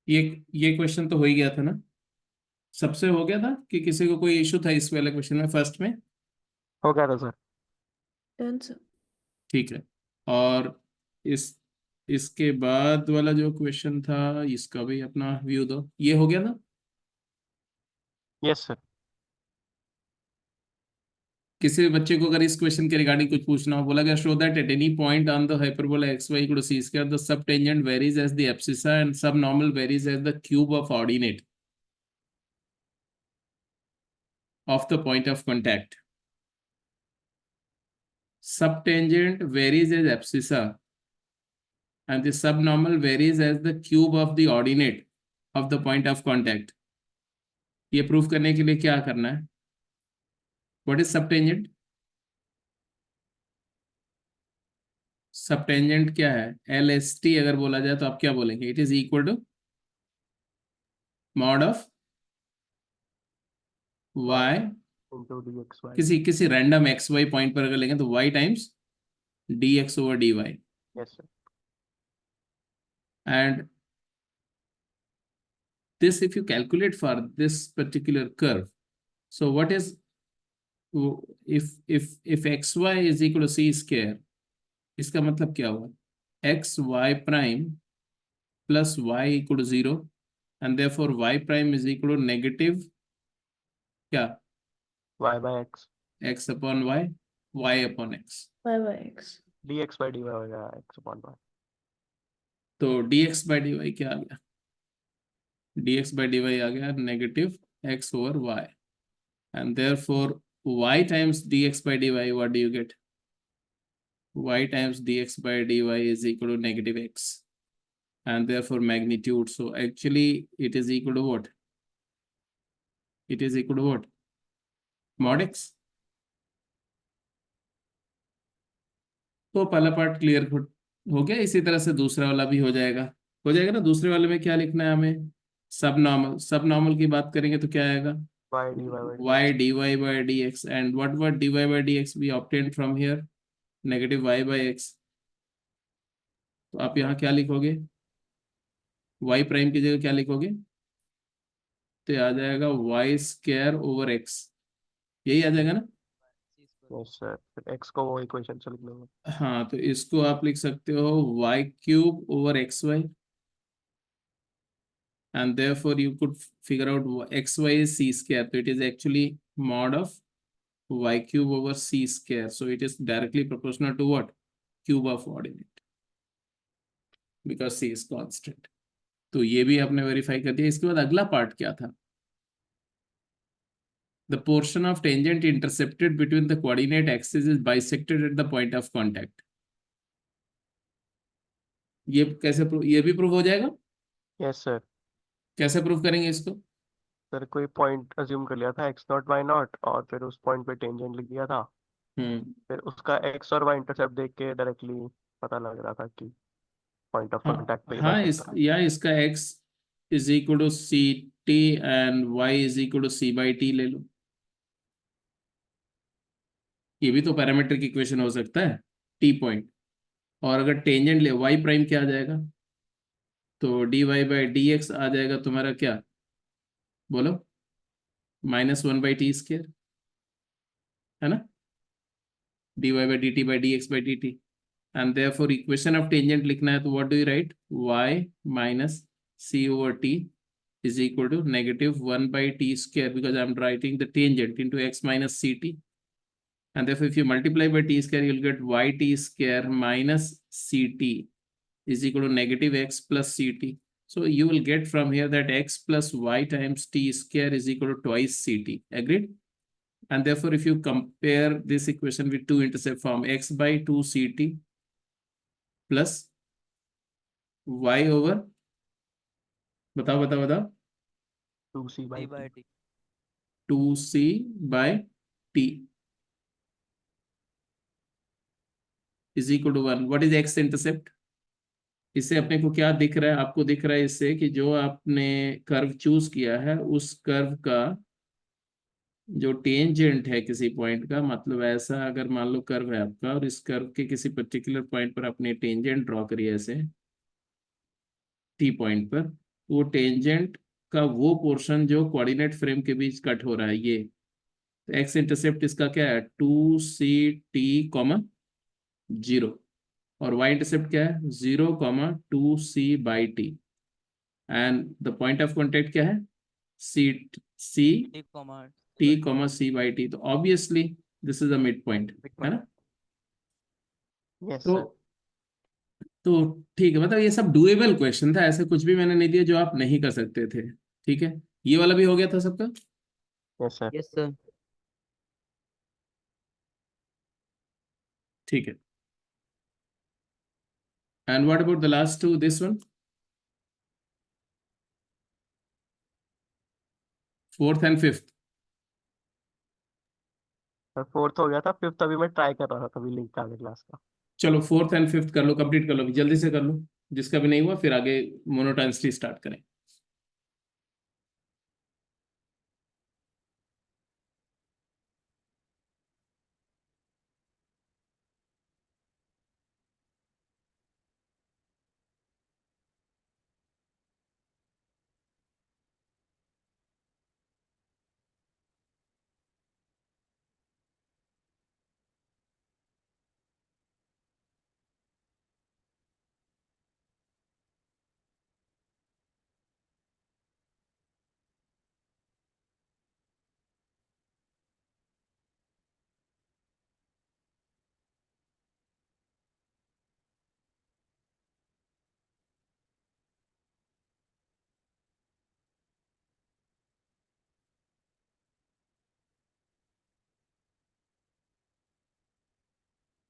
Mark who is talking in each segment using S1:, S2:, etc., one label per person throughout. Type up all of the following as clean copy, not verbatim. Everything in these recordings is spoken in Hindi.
S1: ये ये क्वेश्चन तो हो ही गया था ना, सबसे हो गया था कि किसी को कोई इशू था इस वाले क्वेश्चन में फर्स्ट में?
S2: हो गया था सर।
S3: Done sir.
S1: ठीक है। और इस इसके बाद वाला जो क्वेश्चन था इसका भी अपना व्यू दो, ये हो गया ना?
S2: Yes sir.
S1: किसी भी बच्चे को अगर इस क्वेश्चन के रिगार्डिंग कुछ पूछना हो, बोला गया show that at any point on the hyperbola x y equal to c square the sub tangent varies as the abscissa and sub normal varies as the cube of ordinate of the point of contact. Sub tangent varies as abscissa and the subnormal varies as the cube of the ordinate of the point of contact। ये प्रूफ करने के लिए क्या करना है? What is सबटेंजेंट? सबटेंजेंट क्या है? एल एस टी अगर बोला जाए तो आप क्या बोलेंगे? It is equal to mod of y,
S2: into d x y.
S1: किसी किसी रैंडम एक्स वाई पॉइंट पर अगर लेंगे तो y times d x over d y.
S2: Yes sir.
S1: And this, if you calculate for this particular curve, so what is, if xy is equal to c square, इसका मतलब क्या हुआ? X y prime plus y equal to zero and therefore y prime is equal to negative क्या?
S2: Y by x.
S1: X upon y, y upon x.
S3: Y by x.
S2: D x by d y हो गया एक्स अपॉन वाई।
S1: तो d x by d y क्या आ गया? D x by d y आ गया negative x over y and therefore y times d x by d y, what do you get? y times dx by dy is equal to negative x and therefore magnitude, so actually it is equal to what? It is equal to what? Mod x। तो पहला पार्ट क्लियर हो गया। इसी तरह से दूसरा वाला भी हो जाएगा ना। दूसरे वाले में क्या लिखना है हमें? सब नॉर्मल, सब नॉर्मल की बात करेंगे तो क्या आएगा?
S2: Y d y by d
S1: y
S2: x.
S1: dy by dx and what dy by dx we obtained from here? Negative y by x। तो आप यहाँ क्या लिखोगे? y प्राइम की जगह क्या लिखोगे? तो आ जाएगा वाई स्क्वायर ओवर एक्स, यही आ जाएगा ना?
S2: यस सर, फिर एक्स को वो इक्वेशन से लिख लेंगे।
S1: हाँ, तो इसको आप लिख सकते हो y cube over x y and therefore you could figure out xy is c square, so it is actually mod of y cube over c square, so it is directly proportional to what? Cube of ordinate, because c is constant। तो ये भी आपने वेरीफाई कर दिया। इसके बाद अगला पार्ट क्या था? The portion of tangent intercepted between the coordinate axes is bisected at the point of contact। ये कैसे ये भी प्रूव हो जाएगा?
S2: Yes sir.
S1: कैसे प्रूव करेंगे इसको?
S2: सर कोई पॉइंट अज्यूम कर लिया था एक्स नॉट वाई नॉट, और फिर उस पॉइंट पे टेंजेंट लिख दिया था।
S1: हम्म।
S2: फिर उसका एक्स और वाई इंटरसेप्ट देख के डायरेक्टली पता लग रहा था कि पॉइंट ऑफ
S1: हाँ
S2: कांटेक्ट पे ही
S1: हाँ,
S2: बाइसेक्ट
S1: इस
S2: हो रहा
S1: या इसका x is equal to c t and y is equal to c by t ले लो। ये भी तो पैरामीट्रिक इक्वेशन हो सकता है, टी पॉइंट। और अगर टेंजेंट ले y प्राइम क्या आ जाएगा? तो d y by d x आ जाएगा तुम्हारा क्या? बोलो। Minus one by t square, है ना? D y by d t by d x by d t and therefore equation of tangent लिखना है तो what do you write? y minus c over t is equal to negative 1 by t square, because I'm writing the tangent into x minus ct, and therefore if you multiply by t square you'll get yt square minus ct is equal to negative x plus ct। So you will get from here that x plus y times t square is equal to twice ct, agreed? And therefore if you compare this equation with two intercept form, x by 2 ct plus y over, बताओ बताओ बताओ,
S2: two c by
S4: by
S2: t.
S4: T.
S1: 2c by t is equal to 1। What is x intercept? इससे अपने को क्या दिख रहा है? आपको दिख रहा है इससे कि जो आपने कर्व चूज किया है उस कर्व का जो टेंजेंट है किसी पॉइंट का, मतलब ऐसा अगर मान लो कर्व है आपका और इस कर्व के किसी पर्टिकुलर पॉइंट पर आपने टेंजेंट ड्रॉ करी है ऐसे टी पॉइंट पर, वो टेंजेंट का वो पोर्शन जो कोऑर्डिनेट फ्रेम के बीच कट हो रहा है, ये तो एक्स इंटरसेप्ट इसका क्या है 2c t, 0, और वाई इंटरसेप्ट क्या है 0, 2c/t, and the point of contact क्या है सी सी t, c/t, तो obviously this is a mid point, है ना।
S2: यस
S1: तो
S2: सर।
S1: तो ठीक है, मतलब ये सब डुएबल क्वेश्चन था, ऐसे कुछ भी मैंने नहीं दिया जो आप नहीं कर सकते थे। ठीक है, ये वाला भी हो गया था सबका।
S2: Yes sir.
S4: Yes sir.
S1: ठीक है, and what about the last two, this one, fourth and fifth.
S2: Sir fourth हो गया था, फिफ्थ अभी मैं ट्राई कर रहा था, तभी लिंक आ गया क्लास का।
S1: चलो फोर्थ एंड फिफ्थ कर लो, कंप्लीट कर लो, अभी जल्दी से कर लो, जिसका भी नहीं हुआ फिर आगे मोनोटोनिसिटी स्टार्ट करें।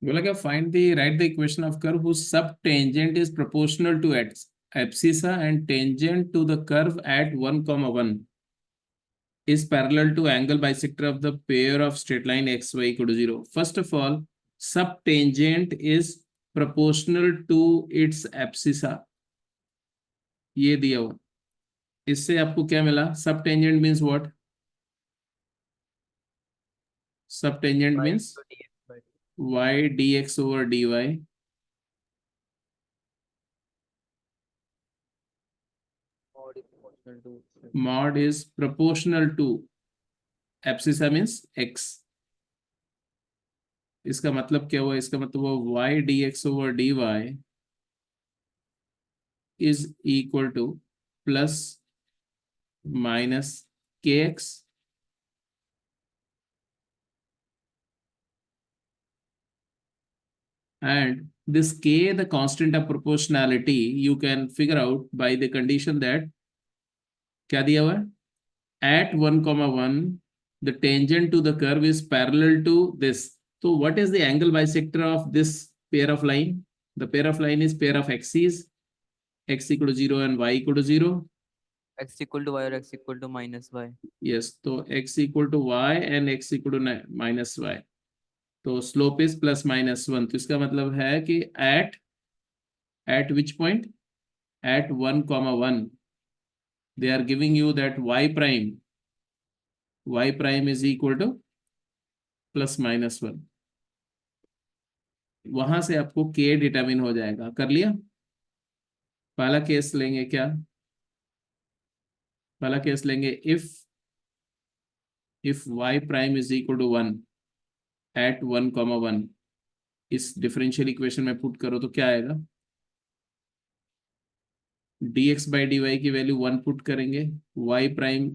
S1: बोला क्या, find the right the equation of curve whose subtangent is proportional to its abscissa and tangent to the curve at 1, 1 is parallel to angle bisector of the pair of straight line xy equal to 0. First of all, subtangent is proportional to its abscissa, ये दिया हुआ, इससे आपको क्या मिला, subtangent means what, subtangent means y dx over dy mod is proportional to abscissa means x. इसका मतलब क्या हुआ, इसका मतलब हुआ y dx over dy is equal to plus minus kx, and this k, the constant of proportionality, you can figure out by the condition that क्या दिया हुआ है, at 1, 1 the tangent to the curve is parallel to this. So what is the angle bisector of this pair of line? The pair of line is pair of axes, x equal to 0 and y equal to 0.
S4: x equal to y और x equal to minus y.
S1: Yes, तो x equal to y and x equal to minus y, तो स्लोप इज प्लस माइनस 1, तो इसका मतलब है कि at which point, at 1, 1 they are giving you that y prime is equal to plus minus 1, वहां से आपको k डिटरमिन हो जाएगा। कर लिया, पहला केस लेंगे क्या, पहला केस लेंगे if y prime is equal to 1 at 1, 1, इस डिफरेंशियल इक्वेशन में पुट करो तो क्या आएगा, dx by dy की वैल्यू 1 पुट करेंगे, y प्राइम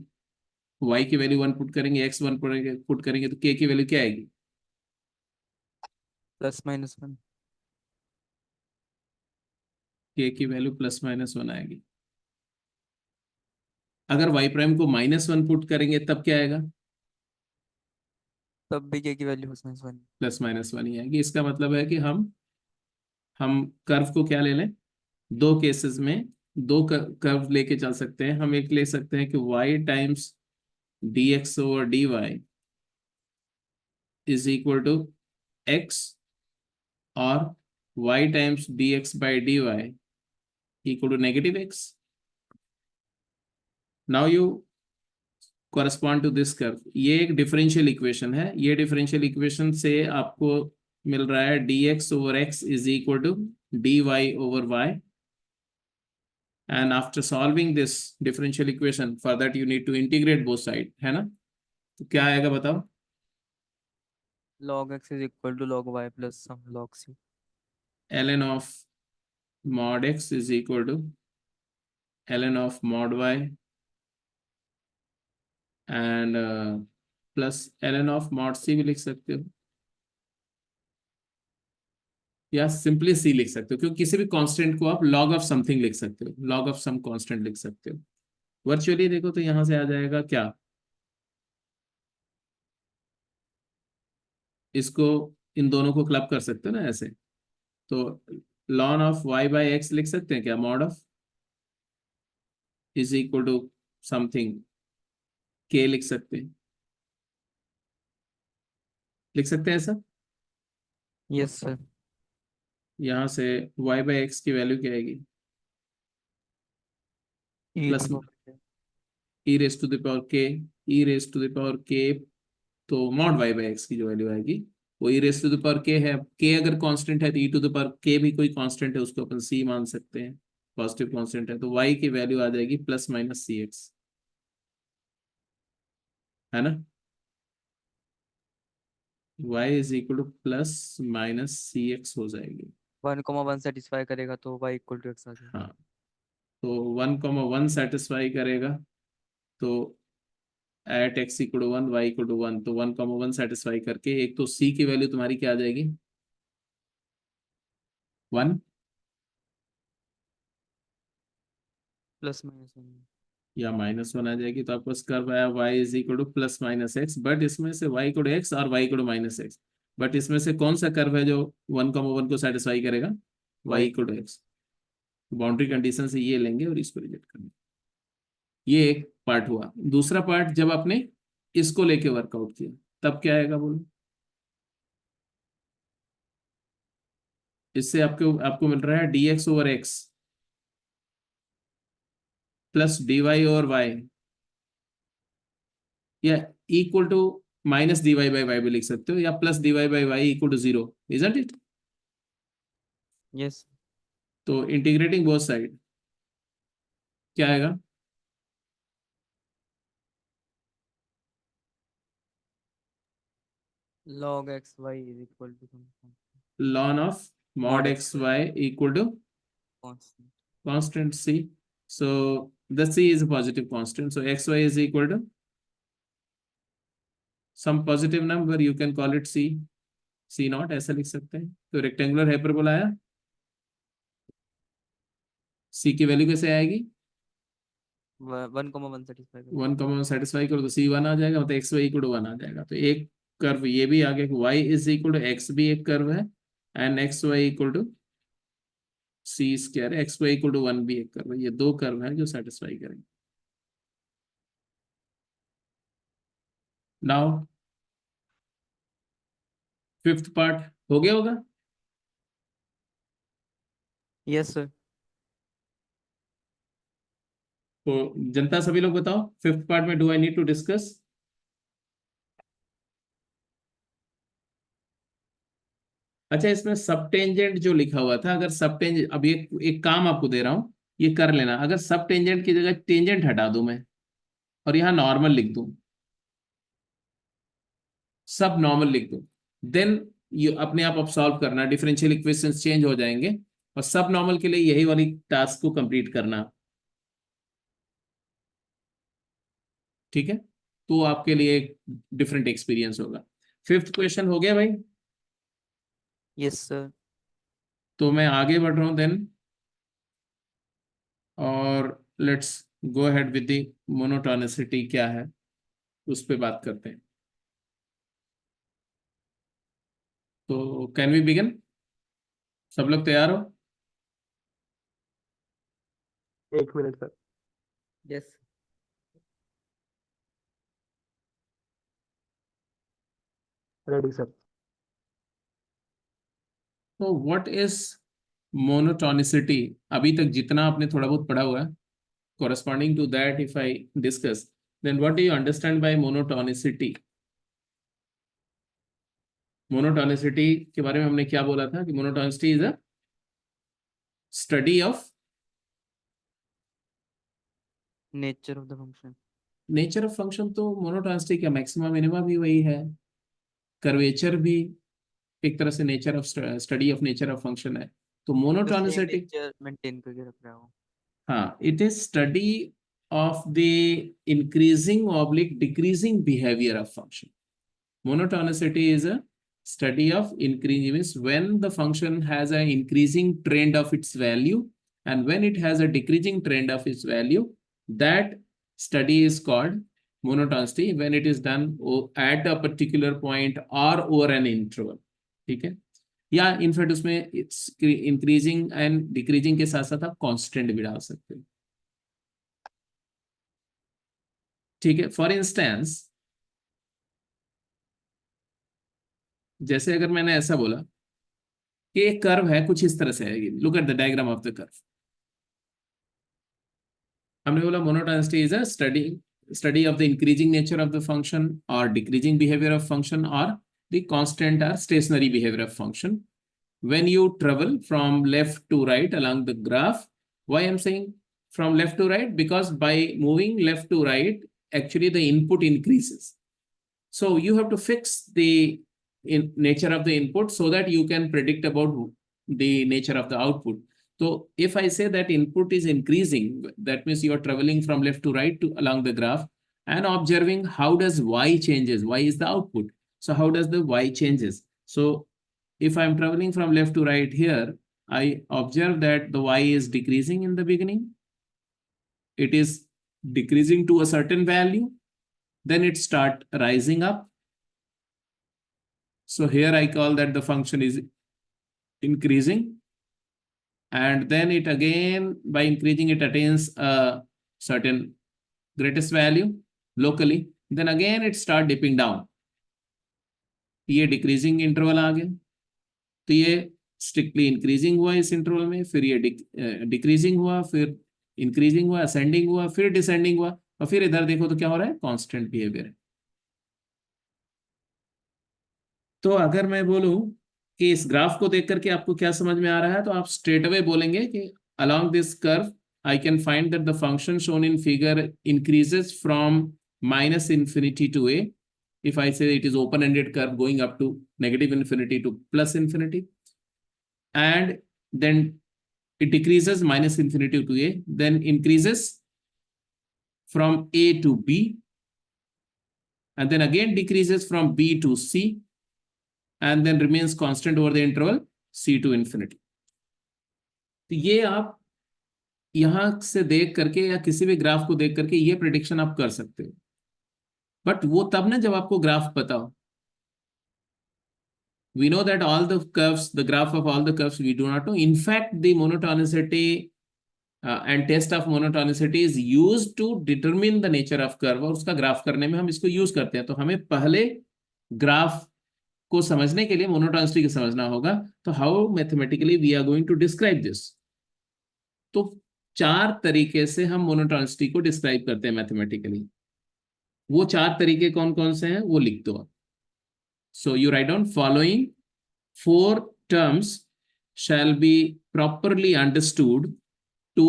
S1: y की वैल्यू 1 पुट करेंगे, x 1 पुट करेंगे, तो k की वैल्यू क्या आएगी,
S4: प्लस माइनस 1.
S1: k की वैल्यू प्लस माइनस 1 आएगी। अगर y प्राइम को -1 पुट करेंगे तब क्या आएगा,
S4: तब भी k की value plus minus 1.
S1: Plus minus 1 ही आएगी। इसका मतलब है कि हम कर्व को क्या ले लें, दो केसेस में दो कर्व लेके चल सकते हैं। हम एक ले सकते हैं कि y times dx over dy is equal to x, और y times dx by dy equal to negative x। Now you correspond to this curve, ये एक डिफरेंशियल इक्वेशन है, ये डिफरेंशियल इक्वेशन से आपको मिल रहा है dx over x is equal to dy over y, and after solving this differential equation, for that you need to integrate both side, है ना? तो क्या आएगा बताओ?
S4: log x is equal to log y plus some log c.
S1: ln of mod x is equal to ln of mod y and plus ln of mod c भी लिख सकते हो, या सिंपली सी लिख सकते हो, क्योंकि किसी भी कांस्टेंट को आप log ऑफ समथिंग लिख सकते हो, log ऑफ सम कांस्टेंट लिख सकते हो। वर्चुअली देखो तो यहां से आ जाएगा क्या, इसको इन दोनों को क्लब कर सकते हो ना ऐसे, तो ln of y by x लिख सकते हैं क्या, mod of is equal to something k लिख सकते हैं, लिख सकते हैं ऐसा।
S4: Yes, sir.
S1: यहां से y बाई एक्स की वैल्यू क्या आएगी,
S4: E
S1: plus
S4: to the power k.
S1: E raise to the power k, e raise to the power k, तो मॉड y बाई एक्स की जो वैल्यू आएगी वो ई रेस टू द पावर के है। के अगर कांस्टेंट है तो ई टू द पावर के भी कोई कांस्टेंट है, उसको अपन सी मान सकते हैं, पॉजिटिव कांस्टेंट है, तो y की वैल्यू आ जाएगी प्लस माइनस सी एक्स, है ना? y is equal to plus minus c x हो जाएगी।
S4: 1, 1 सेटिस्फाई करेगा तो y इक्वल टू x आ जाएगा।
S1: हाँ, तो 1,1 सेटिस्फाई करेगा तो at x equal to 1 y equal to 1, तो 1,1 सेटिस्फाई करके एक तो c की वैल्यू तुम्हारी क्या आ जाएगी, 1
S4: प्लस माइनस 1।
S1: या -1 आ जाएगी, तो आपको कर्व आया y is equal to plus minus x, but इसमें से y इक्वल टू एक्स और y equal to minus x, but इसमें से कौन सा कर्व है जो 1,1 को सेटिस्फाई करेगा, y equal to x. Boundary condition से ये लेंगे और इसको रिजेक्ट करेंगे। ये एक पार्ट हुआ। दूसरा पार्ट, जब आपने इसको लेके वर्कआउट किया तब क्या आएगा बोलो, इससे आपको आपको मिल रहा है dx over x plus dy over y, या equal to minus dy by y भी लिख सकते हो, या plus dy by y equal to 0, isn't it?
S4: Yes.
S1: तो इंटीग्रेटिंग बोथ साइड क्या आएगा,
S4: Log x y is equal to some
S1: ln of mod
S4: mod
S1: x y equal to
S4: constant.
S1: constant c, so the c is a positive constant, so xy is equal to some positive number, you can call it c not, ऐसा लिख सकते हैं। तो रेक्टेंगुलर हाइपरबोला आया, c की वैल्यू कैसे आएगी,
S4: 1, 1 सेटिस्फाई करेगा।
S1: 1 सेटिस्फाई करो तो c 1 आ जाएगा, मतलब xy इक्वल टू 1 आ जाएगा। तो एक कर्व ये भी आ गया, y is equal to x भी एक कर्व है, and xy equal to c square, xy equal to 1 भी एक कर्व है। ये दो कर्व हैं जो सेटिस्फाई करेंगे। नाउ फिफ्थ पार्ट हो गया होगा।
S4: Yes, sir.
S1: तो जनता सभी लोग बताओ, फिफ्थ पार्ट में do I need to discuss? अच्छा, इसमें सब टेंजेंट जो लिखा हुआ था, अगर सब टेंजेंट, अब ये एक काम आपको दे रहा हूं, ये कर लेना। अगर सब टेंजेंट की जगह टेंजेंट हटा दूं मैं और यहाँ नॉर्मल लिख दूं, सब नॉर्मल लिख दूं, देन ये अपने आप सॉल्व करना, डिफरेंशियल इक्वेशंस चेंज हो जाएंगे, और सब नॉर्मल के लिए यही वाली टास्क को कंप्लीट करना, ठीक है? तो आपके लिए एक डिफरेंट एक्सपीरियंस होगा। फिफ्थ क्वेश्चन हो गया भाई,
S4: Yes, sir.
S1: तो मैं आगे बढ़ रहा हूं देन, और let's go ahead with the monotonicity क्या है उस पे बात करते हैं। तो कैन वी बिगिन? सब लोग तैयार हो?
S2: 1 minute sir.
S4: Yes.
S2: Ready sir.
S1: तो व्हाट इज मोनोटोनिसिटी? अभी तक जितना आपने थोड़ा बहुत पढ़ा हुआ है, corresponding to that if I discuss, then what do you understand by monotonicity? Monotonicity के बारे में हमने क्या बोला था कि monotonicity is a study of
S4: nature of the function.
S1: Nature of function तो मोनोटॉनिसिटी का मैक्सिमा मिनिमा भी वही है, कर्वेचर भी एक तरह से nature of study of nature of function है। तो
S4: सेम
S1: मोनोटॉनिसिटी,
S4: नेचर मेंटेन करके रख रहा हूँ।
S1: हाँ, it is study of the increasing oblique decreasing behaviour of function. Monotonicity is a study of increasing, means when the function has an increasing trend of its value and when it has a decreasing trend of its value, that study is called monotonicity when it is done at a particular point or over an interval. ठीक है, या इनफैक्ट उसमें इंक्रीजिंग एंड डिक्रीजिंग के साथ साथ आप कांस्टेंट भी डाल सकते हो। ठीक है, फॉर इंस्टेंस जैसे अगर मैंने ऐसा बोला कि एक कर्व है, कुछ इस तरह से आएगी, look at the diagram of the curve. हमने बोला monotonicity is a study of the increasing nature of the function और डिक्रीजिंग बिहेवियर ऑफ फंक्शन और द कांस्टेंट और stationary behaviour of function when you travel from left to right along the graph. Why I'm saying from left to right? Because by moving left to right, actually the input increases. So you have to fix the nature of the input so that you can predict about the nature of the output. So if I say that input is increasing, that means you are traveling from left to right to along the graph and observing how does y changes. Y is the output. So how does the y changes? So if I'm traveling from left to right here, I observe that the y is decreasing in the beginning. It is decreasing to a certain value. Then it start rising up. So here I call that the function is increasing. And then it again, by increasing, it attains a certain greatest value locally. Then again it start dipping down. ये decreasing interval आ गया, तो ये स्ट्रिक्टली इंक्रीजिंग हुआ इस इंटरवल में, फिर ये डिक्रीजिंग हुआ, फिर इंक्रीजिंग हुआ, असेंडिंग हुआ, फिर डिसेंडिंग हुआ, और फिर इधर देखो तो क्या हो रहा है, कांस्टेंट बिहेवियर है। तो अगर मैं बोलूं कि इस ग्राफ को देख करके आपको क्या समझ में आ रहा है, तो आप स्ट्रेट अवे बोलेंगे कि along this curve I can find that the function shown in figure increases from minus infinity to a. If I say it is open-ended curve going up to negative infinity to plus infinity, and then it decreases minus infinity to a, then increases from a to b, and then again decreases from b to c, and then remains constant over the interval c to infinity. तो ये आप यहां से देख करके या किसी भी ग्राफ को देख करके ये प्रेडिक्शन आप कर सकते हो, बट वो तब ना जब आपको ग्राफ पता हो। We know that all the curves, the graph of all the curves, we do not know. In fact, the monotonicity and test of monotonicity is used to determine the nature of curve, और उसका ग्राफ करने में हम इसको यूज करते हैं। तो हमें पहले ग्राफ को समझने के लिए मोनोटॉनिसिटी को समझना होगा। तो how mathematically we are going to describe this. तो 4 तरीके से हम मोनोटॉनिसिटी को डिस्क्राइब करते हैं मैथमेटिकली। वो 4 तरीके कौन कौन से हैं वो लिख दो आप। So you write down following 4 terms shall be properly understood to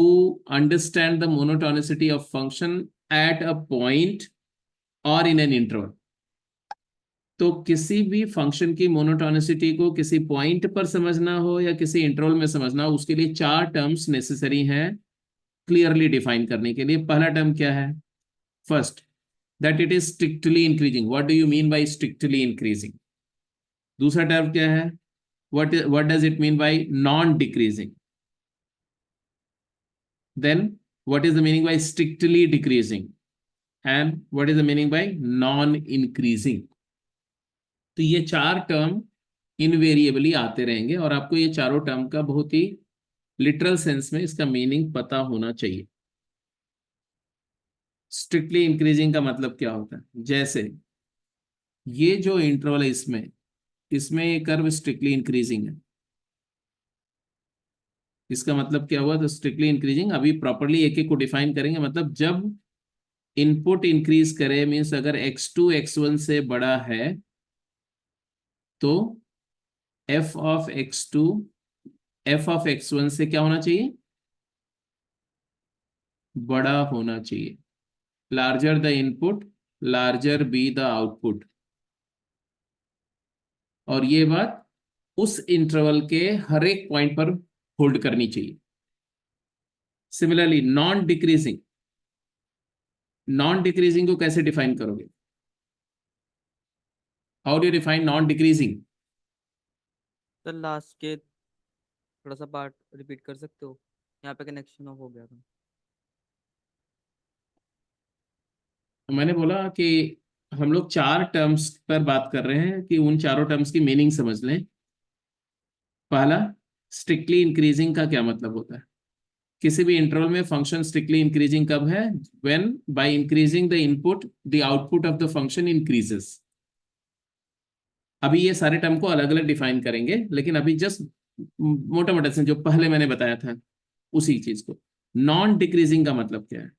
S1: understand the monotonicity of function at a point or in an interval. तो किसी भी फंक्शन की मोनोटोनिसिटी को किसी पॉइंट पर समझना हो या किसी इंटरवल में समझना हो, उसके लिए 4 टर्म्स नेसेसरी हैं क्लियरली डिफाइन करने के लिए। पहला टर्म क्या है? First, that it is strictly increasing. What do you mean by strictly increasing? दूसरा टर्म क्या है? What does it mean by non-decreasing? Then what is the meaning by strictly decreasing? And what is the meaning by non-increasing? तो ये 4 टर्म इनवेरिएबली आते रहेंगे और आपको ये चारों टर्म का बहुत ही लिटरल सेंस में इसका मीनिंग पता होना चाहिए। स्ट्रिक्टली इंक्रीजिंग का मतलब क्या होता है? जैसे ये जो इंटरवल है इसमें ये कर्व स्ट्रिक्टली इंक्रीजिंग है। इसका मतलब क्या हुआ? तो स्ट्रिक्टली इंक्रीजिंग, अभी प्रॉपर्ली एक एक को डिफाइन करेंगे। मतलब जब इनपुट इंक्रीज करे, मीन्स अगर x2 x1 से बड़ा है तो f of x2 f of x1 से क्या होना चाहिए? बड़ा होना चाहिए। Larger the input larger be the output. और ये बात उस इंटरवल के हर एक पॉइंट पर होल्ड करनी चाहिए। सिमिलरली नॉन डिक्रीजिंग को कैसे डिफाइन करोगे? How do you define non decreasing?
S4: Sir last के थोड़ा सा पार्ट रिपीट कर सकते हो? यहाँ पे कनेक्शन ऑफ हो गया था।
S1: मैंने बोला कि हम लोग चार टर्म्स पर बात कर रहे हैं कि उन चारों टर्म्स की मीनिंग समझ लें। पहला, स्ट्रिक्टली इंक्रीजिंग का क्या मतलब होता है? किसी भी इंटरवल में फंक्शन स्ट्रिक्टली इंक्रीजिंग कब है? When by increasing the input the output of the function increases. अभी ये सारे टर्म को अलग अलग डिफाइन करेंगे, लेकिन अभी जस्ट मोटा मोटा से जो पहले मैंने बताया था उसी चीज को। नॉन डिक्रीजिंग का मतलब क्या है?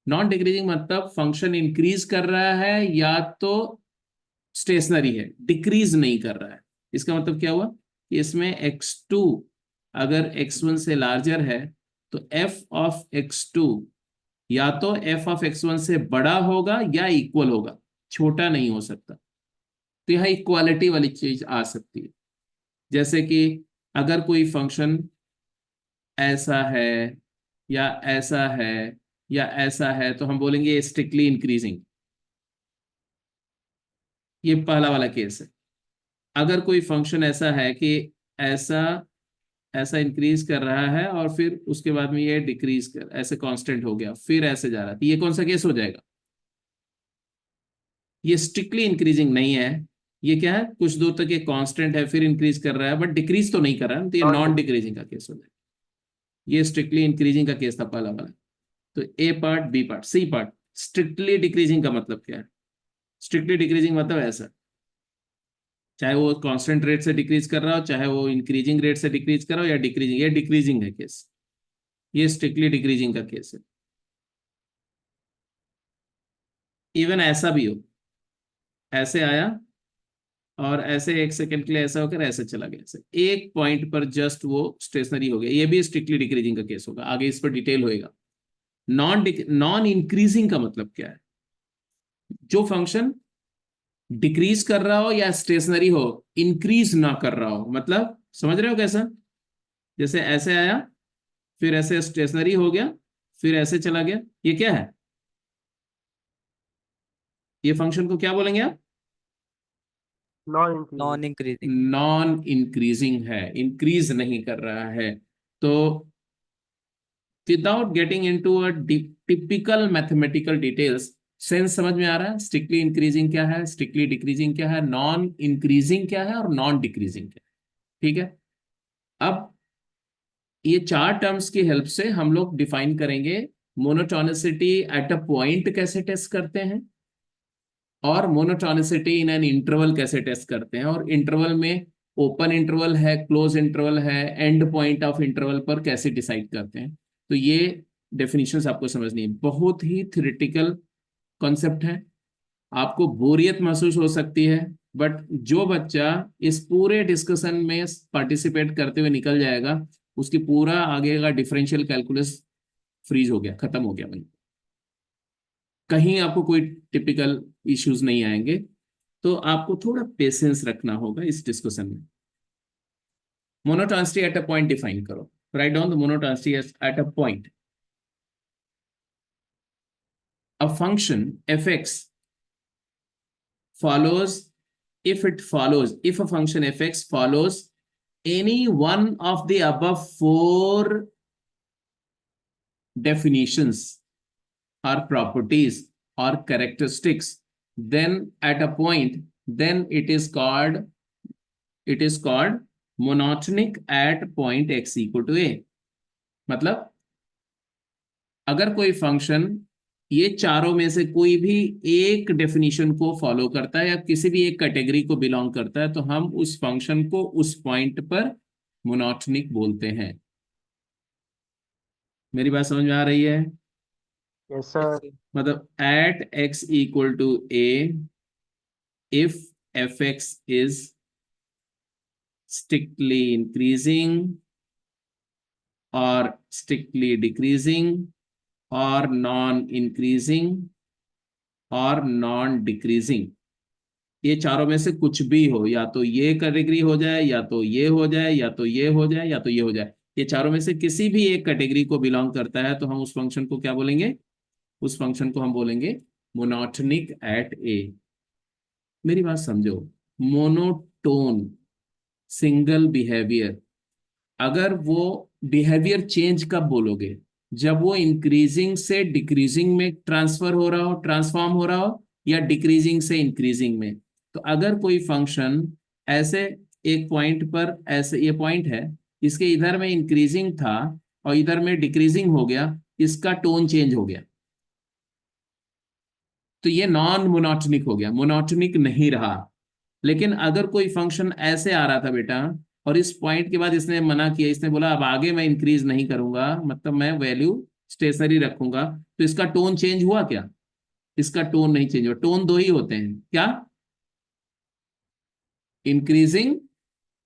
S1: नॉन डिक्रीजिंग मतलब फंक्शन इंक्रीज कर रहा है या तो स्टेशनरी है, डिक्रीज नहीं कर रहा है। इसका मतलब क्या हुआ कि इसमें x2 अगर x1 से लार्जर है तो f ऑफ x2 या तो f ऑफ x1 से बड़ा होगा या इक्वल होगा, छोटा नहीं हो सकता। तो यह इक्वालिटी वाली चीज आ सकती है। जैसे कि अगर कोई फंक्शन ऐसा है या ऐसा है या ऐसा है तो हम बोलेंगे स्ट्रिक्टली इंक्रीजिंग। ये पहला वाला केस है। अगर कोई फंक्शन ऐसा है कि ऐसा ऐसा इंक्रीज कर रहा है और फिर उसके बाद में ये डिक्रीज कर ऐसे कांस्टेंट हो गया फिर ऐसे जा रहा है, तो ये कौन सा केस हो जाएगा? ये स्ट्रिक्टली इंक्रीजिंग नहीं है। ये क्या है, कुछ दूर तक ये कांस्टेंट है फिर इंक्रीज कर रहा है बट डिक्रीज तो नहीं कर रहा है, तो ये नॉन डिक्रीजिंग का केस हो जाएगा। ये स्ट्रिक्टली इंक्रीजिंग का केस था पहला वाला। तो a part, b part, c part. Strictly decreasing का मतलब क्या है? स्ट्रिक्टली डिक्रीजिंग मतलब ऐसा, चाहे वो कांस्टेंट रेट से डिक्रीज कर रहा हो, चाहे वो इंक्रीजिंग रेट से डिक्रीज कर रहा हो या डिक्रीजिंग, ये डिक्रीजिंग है केस। ये स्ट्रिक्टली डिक्रीजिंग का केस है। इवन ऐसा भी हो, ऐसे आया और ऐसे एक सेकंड के लिए ऐसा होकर ऐसे चला गया, ऐसे एक पॉइंट पर जस्ट वो स्टेशनरी हो गया, ये भी स्ट्रिक्टली डिक्रीजिंग का केस होगा। आगे इस पर डिटेल होएगा। नॉन इंक्रीजिंग का मतलब क्या है? जो फंक्शन डिक्रीज कर रहा हो या स्टेशनरी हो, इंक्रीज ना कर रहा हो। मतलब समझ रहे हो कैसा? जैसे ऐसे आया फिर ऐसे स्टेशनरी हो गया फिर ऐसे चला गया, ये क्या है? ये फंक्शन को क्या बोलेंगे आप?
S2: Non increasing.
S4: Non increasing.
S1: Non increasing है, इंक्रीज नहीं कर रहा है। तो without getting into a typical mathematical details, sense समझ में आ रहा है? स्ट्रिक्टली इंक्रीजिंग क्या है, स्ट्रिक्टली डिक्रीजिंग क्या है, नॉन इंक्रीजिंग क्या है और नॉन डिक्रीजिंग क्या है। ठीक है। अब ये चार टर्म्स की हेल्प से हम लोग डिफाइन करेंगे मोनोटोनिसिटी एट अ पॉइंट कैसे टेस्ट करते हैं, और मोनोटोनिसिटी इन एन इंटरवल कैसे टेस्ट करते हैं, और इंटरवल में ओपन इंटरवल है, क्लोज इंटरवल है, एंड पॉइंट ऑफ इंटरवल पर कैसे डिसाइड करते हैं। तो ये डेफिनेशंस आपको समझनी है। बहुत ही थ्योरेटिकल कॉन्सेप्ट है, आपको बोरियत महसूस हो सकती है, बट जो बच्चा इस पूरे डिस्कशन में पार्टिसिपेट करते हुए निकल जाएगा, उसकी पूरा आगे का डिफरेंशियल कैलकुलस फ्रीज हो गया, खत्म हो गया भाई। कहीं आपको कोई टिपिकल इश्यूज नहीं आएंगे। तो आपको थोड़ा पेशेंस रखना होगा इस डिस्कशन में। Monotonicity at a point define करो। Right down the monotonicity at a point. A function fx follows if a function fx follows any one of the above four definitions or properties or characteristics, then at a point, then it is called monotonic at point x equal to a। मतलब अगर कोई फंक्शन ये चारों में से कोई भी एक डेफिनेशन को फॉलो करता है या किसी भी एक कैटेगरी को बिलोंग करता है, तो हम उस फंक्शन को उस पॉइंट पर मोनोटोनिक बोलते हैं। मेरी बात समझ में आ रही है?
S2: Yes sir.
S1: मतलब at x equal to a if fx is strictly increasing or strictly decreasing और नॉन इंक्रीजिंग और नॉन डिक्रीजिंग, ये चारों में से कुछ भी हो, या तो ये कैटेगरी हो जाए, या तो ये हो जाए, या तो ये हो जाए, या तो ये हो जाए, ये चारों में से किसी भी एक कैटेगरी को बिलोंग करता है, तो हम उस फंक्शन को क्या बोलेंगे? उस फंक्शन को हम बोलेंगे मोनोटोनिक एट ए। मेरी बात समझो, मोनोटोन सिंगल बिहेवियर, अगर वो बिहेवियर चेंज कब बोलोगे? जब वो इंक्रीजिंग से डिक्रीजिंग में ट्रांसफर हो रहा हो, ट्रांसफॉर्म हो रहा हो, या डिक्रीजिंग से इंक्रीजिंग में। तो अगर कोई फंक्शन ऐसे एक पॉइंट पर, ऐसे ये पॉइंट है, इसके इधर में इंक्रीजिंग था और इधर में डिक्रीजिंग हो गया, इसका टोन चेंज हो गया, तो ये नॉन मोनोटोनिक हो गया, मोनोटोनिक नहीं रहा। लेकिन अगर कोई फंक्शन ऐसे आ रहा था बेटा, और इस पॉइंट के बाद इसने मना किया, इसने बोला अब आगे मैं इंक्रीज नहीं करूंगा, मतलब मैं वैल्यू स्टेशनरी रखूंगा, तो इसका टोन चेंज हुआ क्या? इसका टोन नहीं चेंज हुआ। टोन दो ही होते हैं, क्या? इंक्रीजिंग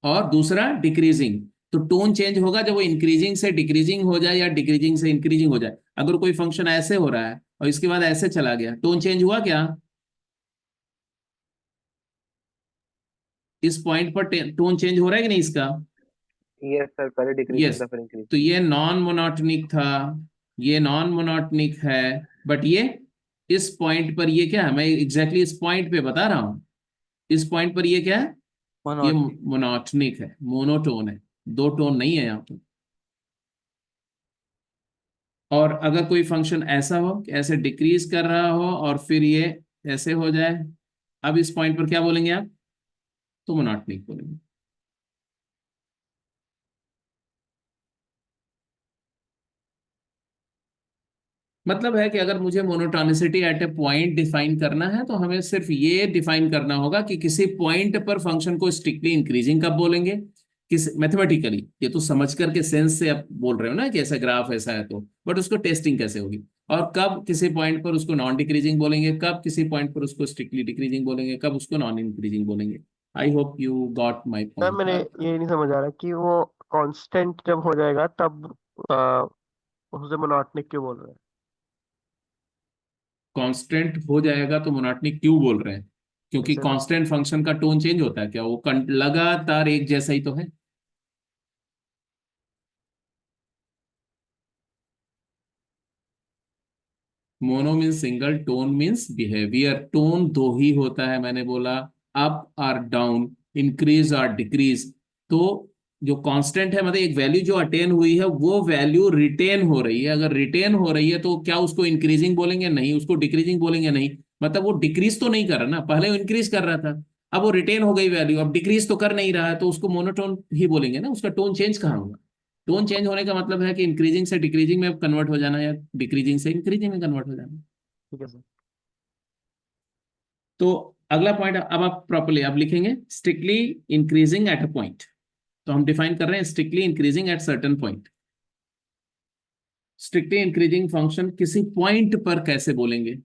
S1: और दूसरा डिक्रीजिंग। तो टोन चेंज होगा जब वो इंक्रीजिंग से डिक्रीजिंग हो जाए या डिक्रीजिंग से इंक्रीजिंग हो जाए। अगर कोई फंक्शन ऐसे हो रहा है और इसके बाद ऐसे चला गया, टोन चेंज हुआ क्या? इस पॉइंट पर टोन चेंज हो रहा है कि नहीं इसका?
S2: यस सर, पहले डिक्रीजिंग
S1: यस।
S2: था फिर इंक्रीज।
S1: तो ये नॉन मोनोटोनिक था, ये नॉन मोनोटोनिक है, बट ये इस पॉइंट पर ये क्या है, मैं एग्जैक्टली इस पॉइंट पे बता रहा हूं, इस पॉइंट पर ये क्या है? ये
S4: मोनोटोनिक।
S1: मोनोटोनिक है, मोनोटोन है, दो टोन नहीं है यहाँ पर। और अगर कोई फंक्शन ऐसा हो कि ऐसे डिक्रीज कर रहा हो और फिर ये ऐसे हो जाए, अब इस पॉइंट पर क्या बोलेंगे आप? तो मोनोटोनिक बोलेंगे। मतलब है कि अगर मुझे मोनोटोनिसिटी एट ए पॉइंट डिफाइन करना है, तो हमें सिर्फ ये डिफाइन करना होगा कि किसी पॉइंट पर फंक्शन को स्ट्रिक्टली इंक्रीजिंग कब बोलेंगे, किस मैथमेटिकली, ये तो समझ करके सेंस से आप बोल रहे हो ना कि ऐसा ग्राफ ऐसा है, तो बट उसको टेस्टिंग कैसे होगी? और कब किसी पॉइंट पर उसको नॉन डिक्रीजिंग बोलेंगे, कब किसी पॉइंट पर उसको स्ट्रिक्टली डिक्रीजिंग बोलेंगे, कब उसको नॉन इंक्रीजिंग बोलेंगे। I hope you got my
S2: sir
S1: point.
S2: मैंने ये नहीं समझ आ रहा कि वो कांस्टेंट जब हो जाएगा तब उसे मोनोटोनिक क्यों बोल रहे हैं?
S1: कांस्टेंट हो जाएगा तो मोनोटोनिक क्यों बोल रहे हैं? क्योंकि
S2: जैसे
S1: कांस्टेंट फंक्शन का टोन चेंज होता है क्या? वो लगातार एक जैसा ही तो है। Mono means single, tone means behaviour. Tone दो ही होता है, मैंने बोला अप और डाउन, इंक्रीज और डिक्रीज। तो जो कांस्टेंट है, मतलब एक वैल्यू जो अटेन हुई है वो वैल्यू रिटेन हो रही है। अगर रिटेन हो रही है तो क्या उसको इंक्रीजिंग बोलेंगे? नहीं। उसको डिक्रीजिंग बोलेंगे? नहीं। मतलब वो डिक्रीज तो नहीं कर रहा ना, पहले वो इंक्रीज कर रहा था, अब वो रिटेन हो गई वैल्यू, अब डिक्रीज तो कर नहीं रहा है, तो उसको मोनोटोन ही बोलेंगे ना। उसका टोन चेंज कहाँ होगा? टोन चेंज होने का मतलब है कि इंक्रीजिंग से डिक्रीजिंग में कन्वर्ट हो जाना, या डिक्रीजिंग से इंक्रीजिंग में कन्वर्ट हो जाना।
S2: ठीक है सर।
S1: तो अगला पॉइंट अब आप प्रॉपर्ली अब लिखेंगे, strictly increasing eight a point. तो हम डिफाइन कर रहे हैं strictly increasing at certain point. Strictly increasing function किसी पॉइंट पर कैसे बोलेंगे?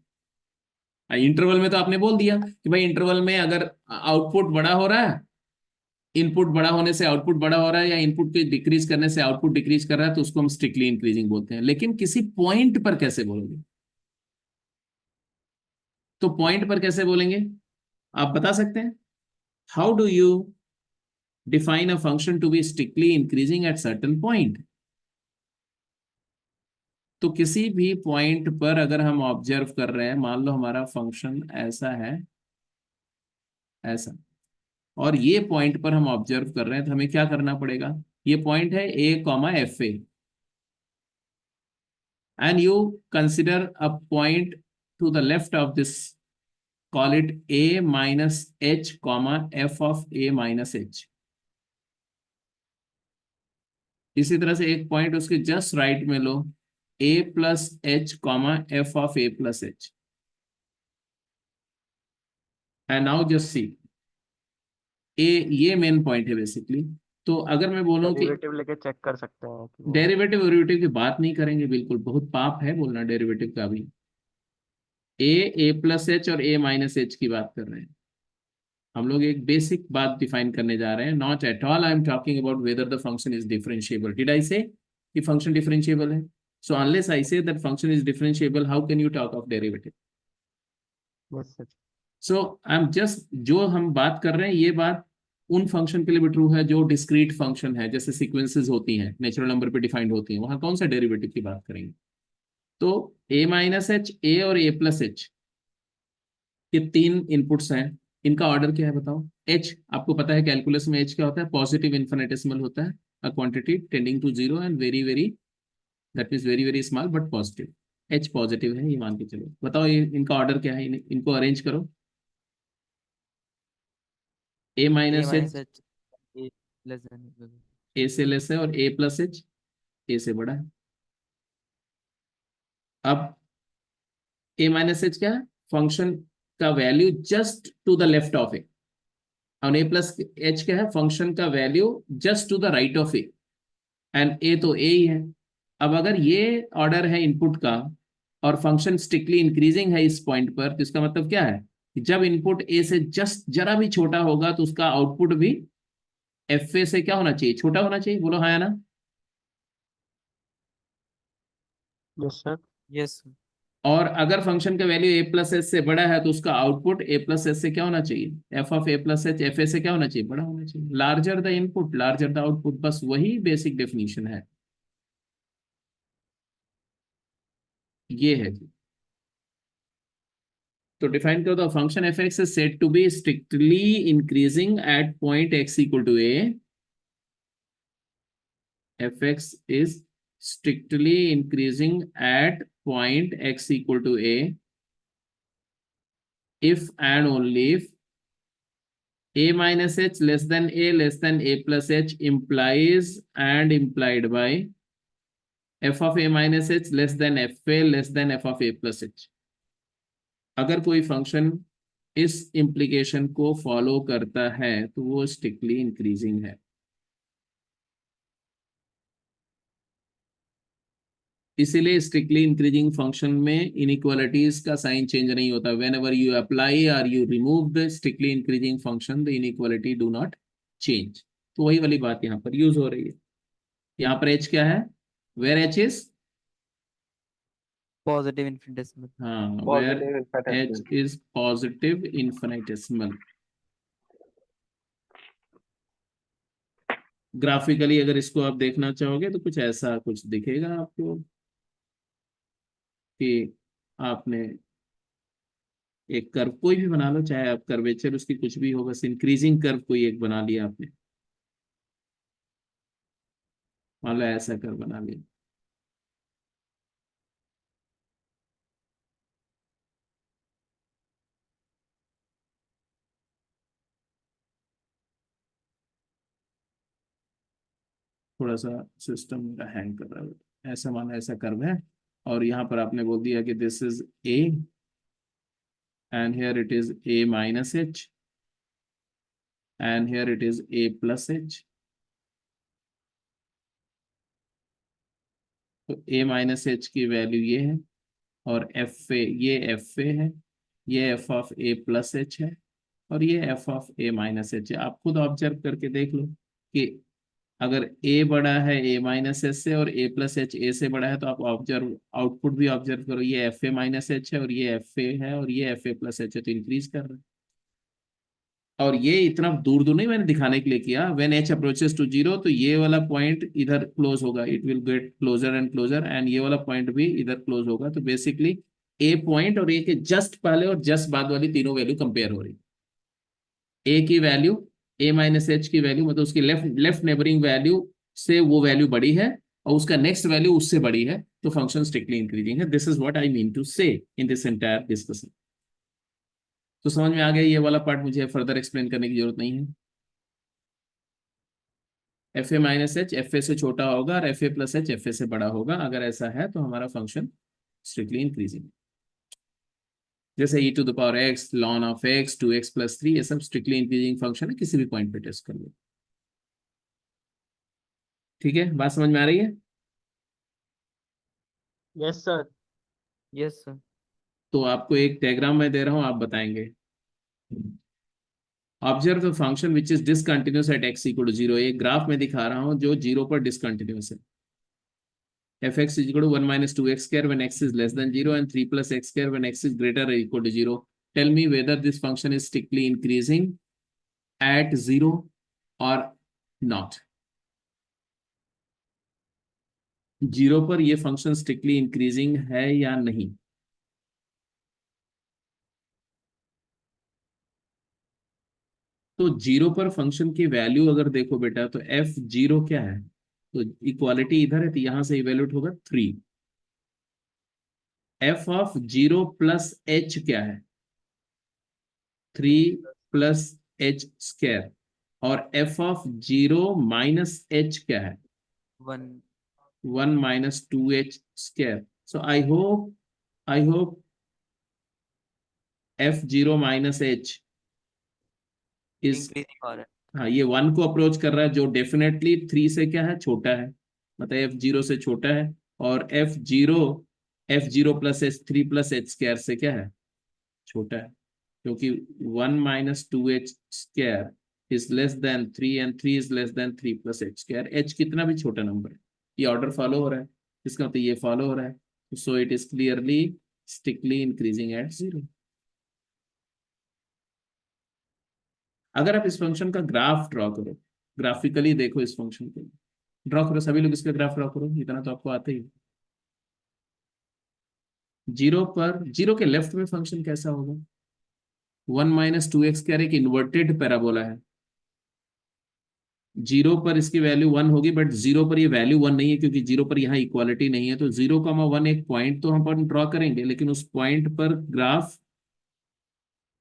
S1: इंटरवल में तो आपने बोल दिया कि भाई इंटरवल में अगर आउटपुट बड़ा हो रहा है, इनपुट बड़ा होने से आउटपुट बड़ा हो रहा है, या इनपुट के डिक्रीज करने से आउटपुट डिक्रीज कर रहा है, तो उसको हम स्ट्रिक्टली इंक्रीजिंग बोलते हैं। लेकिन किसी पॉइंट पर कैसे बोलोगे? तो पॉइंट पर कैसे बोलेंगे आप बता सकते हैं? How do you define a function to be strictly increasing at certain point? तो किसी भी पॉइंट पर अगर हम ऑब्जर्व कर रहे हैं, मान लो हमारा फंक्शन ऐसा है, ऐसा, और ये पॉइंट पर हम ऑब्जर्व कर रहे हैं, तो हमें क्या करना पड़ेगा? ये पॉइंट है a comma f a, and you consider a point to the left of this, call it a minus h comma f of a minus h. इसी तरह से एक पॉइंट उसके जस्ट राइट में लो, a plus h comma f of a plus h. And now just see, a ये मेन पॉइंट है बेसिकली। तो अगर मैं बोलूं कि
S2: डेरिवेटिव लेके चेक कर सकते हैं कि वो
S1: डेरिवेटिव वेरिवेटिव की बात नहीं करेंगे, बिल्कुल बहुत पाप है बोलना डेरिवेटिव का भी। ए प्लस एच और ए माइनस एच की बात कर रहे हैं हम लोग। एक बेसिक बात डिफाइन करने जा रहे हैं। Not at all I am talking about whether the function is differentiable. Did I से कि फंक्शन डिफरेंशिएबल है? So unless I say that function is differentiable, how can you talk of derivative?
S2: Yes, sir.
S1: So I'm just, जो हम बात कर रहे हैं ये बात उन फंक्शन के लिए भी ट्रू है जो डिस्क्रीट फंक्शन है, जैसे सीक्वेंसेस होती हैं, नेचुरल नंबर पे डिफाइंड होती हैं, वहां कौन सा डेरिवेटिव की बात करेंगे? तो a माइनस एच, ए और a प्लस एच, ये तीन इनपुट्स हैं, इनका ऑर्डर क्या है बताओ? h, आपको पता है कैलकुलस में h क्या होता है? पॉजिटिव इन्फिनिटेसिमल होता है, a quantity tending to zero and very very, that means very very small but positive. h positive है ये मान के चलो, बताओ ये इनका ऑर्डर क्या है? इनको अरेंज करो। a
S4: a
S1: minus
S4: minus
S1: H
S4: h a less than equal to-
S1: a से लेस है, और a प्लस एच a से बड़ा है। अब a माइनस एच क्या है? फंक्शन का value just to the left of a, और a प्लस एच क्या है? फंक्शन का value just to the right of a, and a तो a ही है। अब अगर ये ऑर्डर है इनपुट का और फंक्शन स्ट्रिक्टली इंक्रीजिंग है इस पॉइंट पर, तो इसका मतलब क्या है कि जब इनपुट a से जस्ट जरा भी छोटा होगा तो उसका आउटपुट भी एफ ए से क्या होना चाहिए? छोटा होना चाहिए। बोलो हाँ या ना?
S2: Yes, sir.
S4: yes sir.
S1: और अगर फंक्शन का वैल्यू ए प्लस एच से बड़ा है तो उसका आउटपुट ए प्लस एच से क्या होना चाहिए? F of A plus h f a से क्या होना चाहिए? बड़ा होना चाहिए। Larger the input larger the output, बस वही बेसिक डेफिनेशन है, ये है जी। तो डिफाइन करो, the function f x is said to be strictly increasing at point x equal to a. F x is strictly increasing at point x equal to a if and only if a minus h less than a plus h implies and implied by f of a minus h less than f a less than f of a plus h। अगर कोई फंक्शन इस इंप्लीकेशन को फॉलो करता है तो वो स्ट्रिक्टली इंक्रीजिंग है। इसीलिए स्ट्रिक्टली इंक्रीजिंग फंक्शन में इनइक्वालिटीज का साइन चेंज नहीं होता। वेन एवर यू अप्लाई और you remove the strictly increasing function, the inequality do not change. तो वही वाली बात यहाँ पर यूज हो रही है। यहाँ पर एच क्या है? Where h is,
S4: positive infinitesimal
S1: हाँ, where
S2: Positive infinitesimal.
S1: H is positive infinitesimal. Graphically अगर इसको आप देखना चाहोगे तो कुछ ऐसा कुछ दिखेगा आपको कि आपने एक कर्व कोई भी बना लो, चाहे आप कर्वेचर उसकी कुछ भी हो, बस इंक्रीजिंग कर्व कोई एक बना लिया आपने, मान लो ऐसा कर्व बना लिया। थोड़ा सा सिस्टम मेरा हैंग कर रहा है। ऐसा माना ऐसा कर्व है, और यहाँ पर आपने बोल दिया कि this is A and here it is a minus h and here it is a plus H. तो ए माइनस एच की वैल्यू ये है, और एफ ए, ये एफ ए है, ये F of A plus h है, और ये F of A minus H है। आप खुद ऑब्जर्व करके देख लो कि अगर a बड़ा है a माइनस एच से और a प्लस एच a से बड़ा है, तो आप ऑब्जर्व आउटपुट भी ऑब्जर्व करो, ये एफ ए माइनस एच है और ये एफ ए है और ये एफ ए प्लस एच है, तो इंक्रीज कर रहा है। और ये इतना दूर दूर नहीं मैंने दिखाने के लिए किया, when h approaches to zero तो ये वाला पॉइंट इधर क्लोज होगा, it will get closer and closer, and ये वाला पॉइंट भी इधर क्लोज होगा। तो बेसिकली a पॉइंट और a के जस्ट पहले और जस्ट बाद वाली तीनों वैल्यू कंपेयर हो रही है। a की वैल्यू, a माइनस एच की वैल्यू, मतलब उसकी लेफ्ट लेफ्ट नेबरिंग वैल्यू से वो वैल्यू बड़ी है और उसका नेक्स्ट वैल्यू उससे बड़ी है, तो फंक्शन स्ट्रिक्टली इंक्रीजिंग है। This is what I mean to say in this entire discussion. तो समझ में आ गया? ये वाला पार्ट मुझे फर्दर एक्सप्लेन करने की जरूरत नहीं है। F a minus h f a से छोटा होगा और f a plus h f a से बड़ा होगा। अगर ऐसा है तो हमारा फंक्शन स्ट्रिक्टली इंक्रीजिंग। जैसे e to the power x, ln of x, 2x plus 3, ये सब स्ट्रिक्टली इंक्रीजिंग फंक्शन है, किसी भी पॉइंट पे टेस्ट कर लो। ठीक है, बात समझ में आ रही है?
S2: Yes, sir.
S4: yes sir.
S1: तो आपको एक डायग्राम मैं दे रहा हूं, आप बताएंगे। Observe the function which is discontinuous at x equal to 0। एक ग्राफ में दिखा रहा हूं जो 0 पर डिसकंटिन्यूअस है। fx is equal to 1 minus 2x square when x is less than 0 and 3 plus x square when x is greater or equal to 0. Tell me whether this function is strictly increasing at 0 or not. 0 पर ये फंक्शन स्ट्रिक्टली इंक्रीजिंग है या नहीं? तो 0 पर फंक्शन की वैल्यू अगर देखो बेटा तो f0 क्या है? तो इक्वालिटी इधर है तो यहां से इवेल्यूट होगा 3. f ऑफ 0 प्लस h क्या है? 3 प्लस h स्क्वायर. और f ऑफ 0 माइनस h क्या है? 1 minus 2h square. So I hope f0 minus h is
S4: increasing हो रहा है.
S1: हाँ ये 1 को अप्रोच कर रहा है जो डेफिनेटली 3 से क्या है? छोटा है, मतलब f0 से छोटा है. और f0 plus h 3 plus h square से क्या है? छोटा है, क्योंकि 1 minus 2h square is less than 3 and 3 is less than 3 plus h square. h कितना भी छोटा नंबर है. ये ऑर्डर फॉलो हो रहा है, इसका मतलब ये फॉलो हो रहा है. So it is clearly strictly increasing eight 0. अगर आप इस फंक्शन का ग्राफ ड्रॉ करो, ग्राफिकली देखो इस फंक्शन को ड्रॉ करो, सभी लोग इसका ग्राफ ड्रॉ करो, इतना तो आपको आता ही. 0 के लेफ्ट में फंक्शन कैसा होगा? 1 minus 2x क्या एक इन्वर्टेड पैराबोला है. 0 पर इसकी वैल्यू 1 होगी, बट 0 पर ये वैल्यू 1 नहीं है क्योंकि 0 पर यहाँ इक्वालिटी नहीं है. तो 0,1 एक पॉइंट तो हम ड्रॉ करेंगे, लेकिन उस पॉइंट पर ग्राफ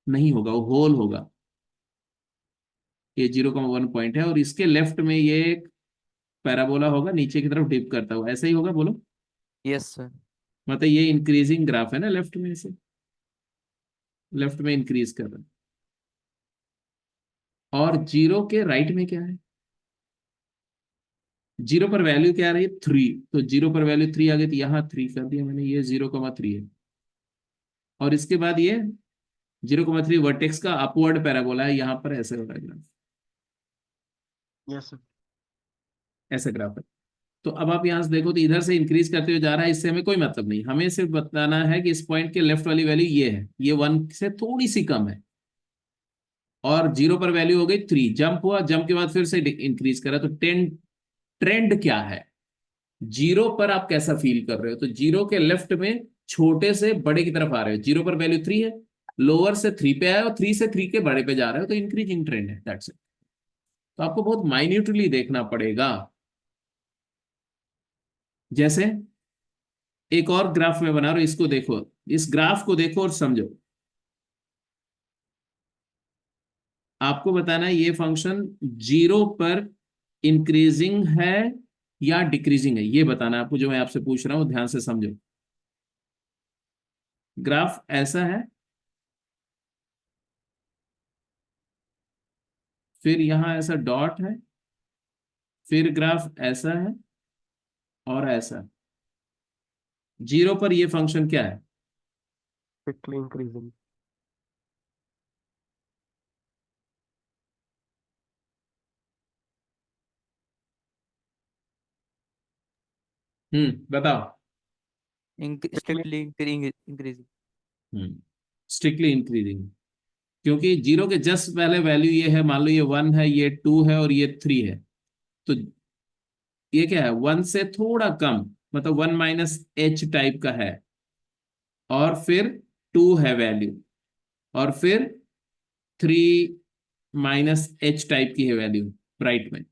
S1: नहीं होगा, वो होल होगा. ये 0,1 पॉइंट है और इसके लेफ्ट में ये एक पैराबोला होगा नीचे की तरफ डिप करता हुआ. ऐसा ही होगा, बोलो.
S4: Yes sir.
S1: मतलब ये इंक्रीजिंग ग्राफ है ना, लेफ्ट में से लेफ्ट में इंक्रीज कर रहा है. और 0 के राइट में क्या है? 0 पर वैल्यू क्या आ रही है? 3. तो 0 पर वैल्यू 3 आ गई तो यहाँ 3 कर दिया मैंने, ये 0,3 है. और इसके बाद ये 0,3 वर्टेक्स का अपवर्ड पैराबोला है, यहाँ पर ऐसे हो रहा है ग्राफ.
S2: Yes sir.
S1: ऐसा ग्राफ है. तो अब आप यहाँ से देखो तो इधर से इंक्रीज करते हुए जा रहा है, इससे हमें कोई मतलब नहीं. हमें सिर्फ बताना है कि इस पॉइंट के लेफ्ट वाली वैल्यू ये है, ये 1 से थोड़ी सी कम है. और 0 पर वैल्यू हो गई 3, जंप हुआ, जंप के बाद फिर से इंक्रीज करा. तो ट्रेंड क्या है? 0 पर आप कैसा फील कर रहे हो? तो 0 के लेफ्ट में छोटे से बड़े की तरफ आ रहे हो. 0 पर वैल्यू 3 है, लोअर से 3 पे आया और 3 से 3 के बड़े पे जा रहे हो, तो इंक्रीजिंग ट्रेंड है. That's it. तो आपको बहुत माइन्यूटली देखना पड़ेगा. जैसे एक और ग्राफ में बना रहा हूं, इसको देखो, इस ग्राफ को देखो और समझो. आपको बताना है ये फंक्शन 0 पर इंक्रीजिंग है या डिक्रीजिंग है, ये बताना है आपको. जो मैं आपसे पूछ रहा हूं ध्यान से समझो. ग्राफ ऐसा है, फिर यहां ऐसा डॉट है, फिर ग्राफ ऐसा है और ऐसा. 0 पर ये फंक्शन क्या है?
S2: Strictly increasing.
S1: बताओ.
S4: Strictly increasing.
S1: स्ट्रिक्टली इंक्रीजिंग, क्योंकि 0 के जस्ट पहले वैल्यू ये है, मान लो ये 1 है, ये 2 है और ये 3 है. तो ये क्या है? 1 से थोड़ा कम, मतलब 1 माइनस h टाइप का है. और फिर 2 है वैल्यू, और फिर 3 माइनस h टाइप की है वैल्यू राइट में.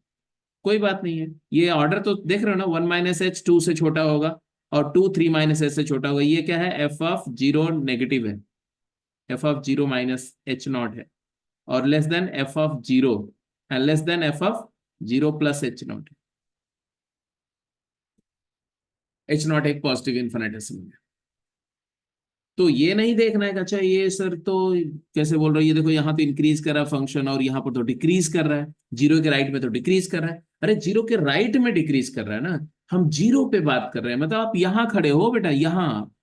S1: कोई बात नहीं है, ये ऑर्डर तो देख रहे हो ना. 1 माइनस h 2 से छोटा होगा और 2 3 माइनस h से छोटा होगा. ये क्या है? f ऑफ 0 नेगेटिव है, f of 0 minus h not है, और less than f of 0 and less than f of 0 plus h not है. h नॉट एक पॉजिटिव इन्फिनिटेसिमल है. तो ये नहीं देखना है कि अच्छा ये सर तो कैसे बोल रहे हो, ये देखो यहाँ तो इंक्रीज कर रहा है फंक्शन और यहाँ पर तो डिक्रीज कर रहा है. 0 के राइट में तो डिक्रीज कर रहा है. अरे 0 के राइट में डिक्रीज कर रहा है ना, हम 0 पे बात कर रहे हैं. मतलब आप यहाँ खड़े हो बेटा, यहाँ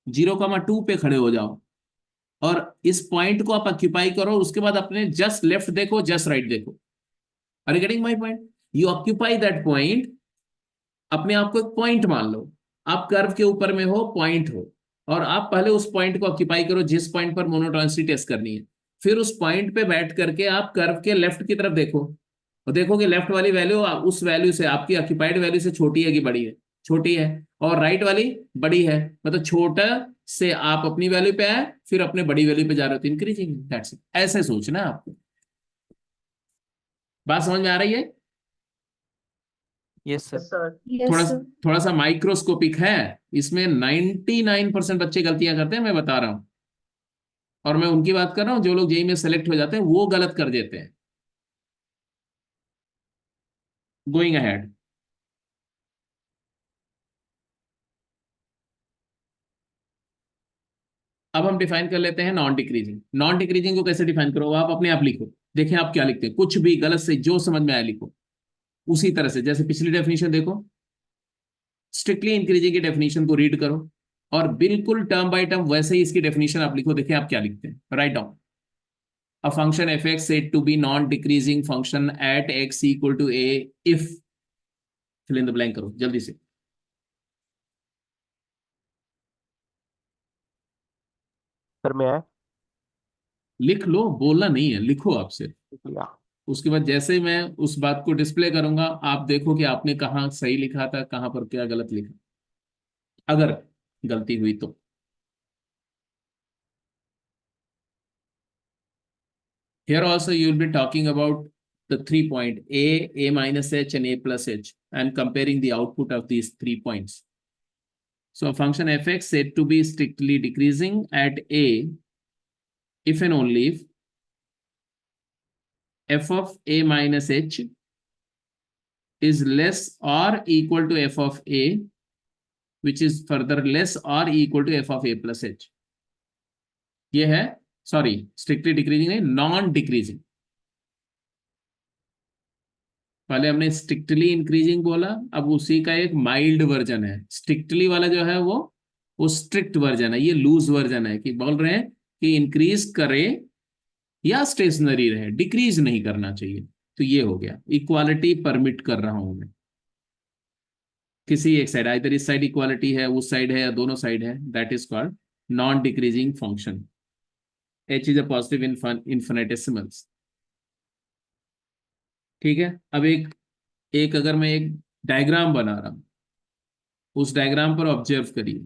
S1: 0,2 पे खड़े हो जाओ और इस पॉइंट को आप ऑक्यूपाई करो. उसके बाद अपने जस्ट लेफ्ट देखो, जस्ट राइट देखो. Are you getting my point? You occupy that point. अपने आप को एक पॉइंट मान लो, आप कर्व के ऊपर में हो, पॉइंट हो, और आप पहले उस पॉइंट को ऑक्यूपाई करो जिस पॉइंट पर मोनोटोनिसिटी टेस्ट करनी है। फिर उस पॉइंट पे बैठ करके आप कर्व के लेफ्ट की तरफ देखो और देखोगे लेफ्ट वाली वैल्यू उस वैल्यू से, आपकी ऑक्यूपाइड वैल्यू से छोटी है कि बड़ी है? छोटी है। और राइट वाली बड़ी है, मतलब छोटा से आप अपनी वैल्यू पे आए, फिर अपने बड़ी वैल्यू पे जा रहे हो तो इंक्रीजिंग। That's it. ऐसे सोचना है आपको। बात समझ में आ रही है?
S4: Yes sir.
S2: सर
S1: थोड़ा
S3: Yes, sir.
S1: थोड़ा सा माइक्रोस्कोपिक है, इसमें 99% बच्चे गलतियां करते हैं, मैं बता रहा हूं। और मैं उनकी बात कर रहा हूं जो लोग जेई में सेलेक्ट हो जाते हैं, वो गलत कर देते हैं। गोइंग अहेड, अब हम डिफाइन कर लेते हैं नॉन डिक्रीजिंग। नॉन डिक्रीजिंग को कैसे डिफाइन करो, आप अपने आप लिखो, देखें आप क्या लिखते हैं। कुछ भी गलत से जो समझ में आया लिखो, उसी तरह से जैसे पिछली डेफिनेशन देखो, स्ट्रिक्टली इंक्रीजिंग की डेफिनेशन को रीड करो और बिल्कुल टर्म बाय टर्म वैसे ही इसकी डेफिनेशन आप लिखो। देखें आप क्या लिखते हैं। Write down, a function fx said to be non-decreasing function at x equal to a if, fill in the blank करो जल्दी से।
S2: सर मैं
S1: लिख लो, बोलना नहीं है, लिखो आप सिर्फ।
S2: लिख लिया।
S1: उसके बाद जैसे मैं उस बात को डिस्प्ले करूंगा, आप देखो कि आपने कहाँ सही लिखा था, कहाँ पर क्या गलत लिखा, अगर गलती हुई तो। Here also you will be talking about the 3 point a minus h and a plus h and comparing the output of these 3 points. So a function fx said to be strictly decreasing at a if and only if f of a minus h is less or equal to f of a, which is further less or equal to f of a plus h. ये है, सॉरी स्ट्रिक्टली डिक्रीजिंग है, नॉन डिक्रीजिंग। पहले हमने स्ट्रिक्टली इंक्रीजिंग बोला, अब उसी का एक माइल्ड वर्जन है। स्ट्रिक्टली वाला जो है वो स्ट्रिक्ट वर्जन है, ये लूज वर्जन है कि बोल रहे हैं कि इंक्रीज करे या स्टेशनरी रहे, डिक्रीज नहीं करना चाहिए। तो ये हो गया, इक्वालिटी परमिट कर रहा हूं मैं किसी एक साइड, इधर इस साइड इक्वालिटी है, उस साइड है, या दोनों साइड है, that is called non decreasing function. h is a positive infinitesimals. ठीक है, अब एक एक अगर मैं एक डायग्राम बना रहा हूं, उस डायग्राम पर ऑब्जर्व करिए।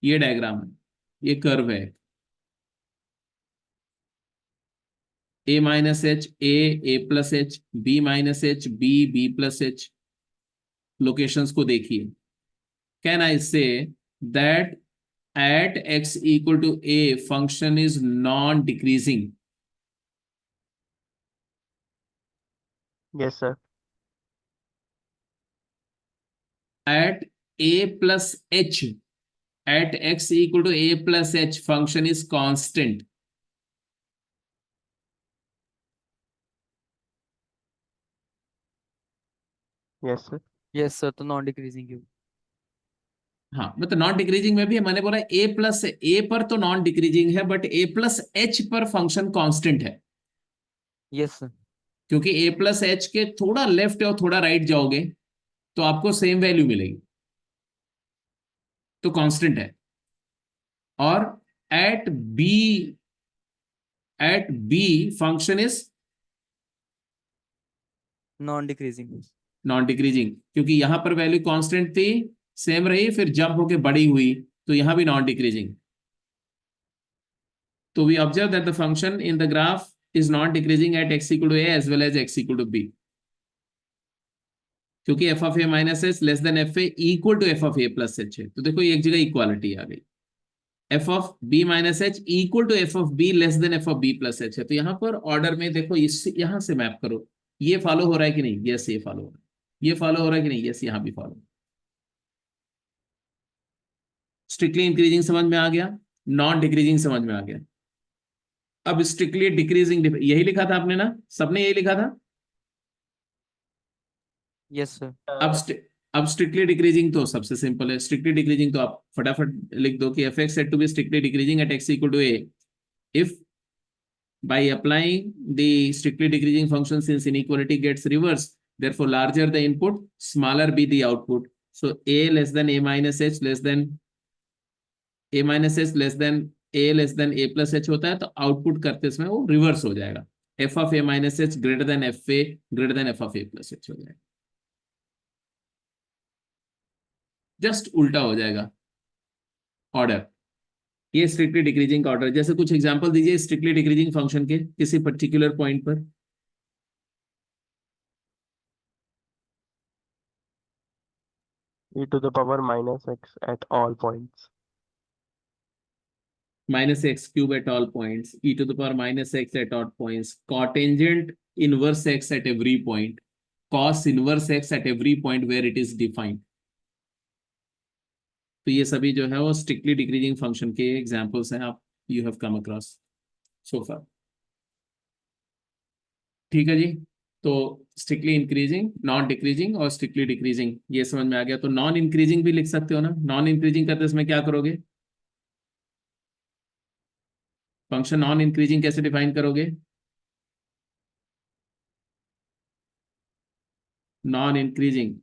S1: ये डायग्राम है, ये कर्व है, a minus h a plus h, b minus h b plus h. Locations को देखिए। Can I say that at x equal to a function is non-decreasing?
S2: Yes sir.
S1: At a plus h, at x equal to a plus h function is constant.
S2: Yes sir.
S4: Yes sir, तो नॉन डिक्रीजिंग है।
S1: हाँ, मतलब नॉन डिक्रीजिंग में भी मैंने बोला a प्लस ए पर तो नॉन डिक्रीजिंग है, बट a प्लस h पर फंक्शन कांस्टेंट है।
S4: Yes sir.
S1: क्योंकि a प्लस h के थोड़ा लेफ्ट और थोड़ा राइट जाओगे तो आपको सेम वैल्यू मिलेगी, तो कांस्टेंट है। और at b function is
S4: non decreasing.
S1: Non decreasing, क्योंकि यहां पर वैल्यू कांस्टेंट थी, सेम रही, फिर जंप होके बड़ी हुई, तो यहां भी नॉन डिक्रीजिंग। तो we observe that the function in the graph is not decreasing at x equal to a as well as x equal to b, क्योंकि f of a minus h less than f a equal to f of a plus h है। तो देखो एक जगह इक्वालिटी आ गई, f of b minus h equal to f of b less than f of b plus h है। तो यहां पर ऑर्डर में देखो, इस यहां से मैप करो, ये फॉलो हो रहा है कि नहीं? यस, ये फॉलो हो रहा है। ये फॉलो हो रहा है कि नहीं? यस, यहां भी फॉलो। स्ट्रिक्टली इंक्रीजिंग समझ में आ गया, नॉन डिक्रीजिंग समझ में आ गया। अब स्ट्रिक्टली डिक्रीजिंग यही लिखा था आपने ना, सबने यही लिखा था।
S4: Yes sir.
S1: अब स्ट्रिक्टली डिक्रीजिंग तो सबसे सिंपल है। स्ट्रिक्टली डिक्रीजिंग तो आप फटाफट लिख दो कि f x said to be strictly decreasing at x equal to a if by applying the strictly decreasing function, since inequality gets reversed, therefore larger the input, smaller be the output, so a less than a minus h less then a minus h less then a less than a plus H होता है, तो आउटपुट करते समय वो रिवर्स हो जाएगा, f of a minus H greater than f A greater than f of a plus H हो जाएगा, जस्ट उल्टा हो जाएगा ऑर्डर। ये स्ट्रिक्टली डिक्रीजिंग का ऑर्डर। जैसे कुछ एग्जांपल दीजिए स्ट्रिक्टली डिक्रीजिंग फंक्शन के किसी पर्टिकुलर पॉइंट पर।
S2: e to the power minus x at all points.
S1: minus x cube at all points, e to the power minus x at all points, cotangent inverse x at every point, cos inverse x at every point where it is defined। तो ये सभी जो है वो स्ट्रिक्टली डिक्रीजिंग फंक्शन के एग्जांपल्स हैं, आप you have come across so far. ठीक है जी, तो स्ट्रिक्टली इंक्रीजिंग, नॉन डिक्रीजिंग और स्ट्रिक्टली डिक्रीजिंग ये समझ में आ गया। तो नॉन इंक्रीजिंग भी लिख सकते हो ना। नॉन इंक्रीजिंग करते समय क्या करोगे? फंक्शन नॉन इंक्रीजिंग कैसे डिफाइन करोगे? Non increasing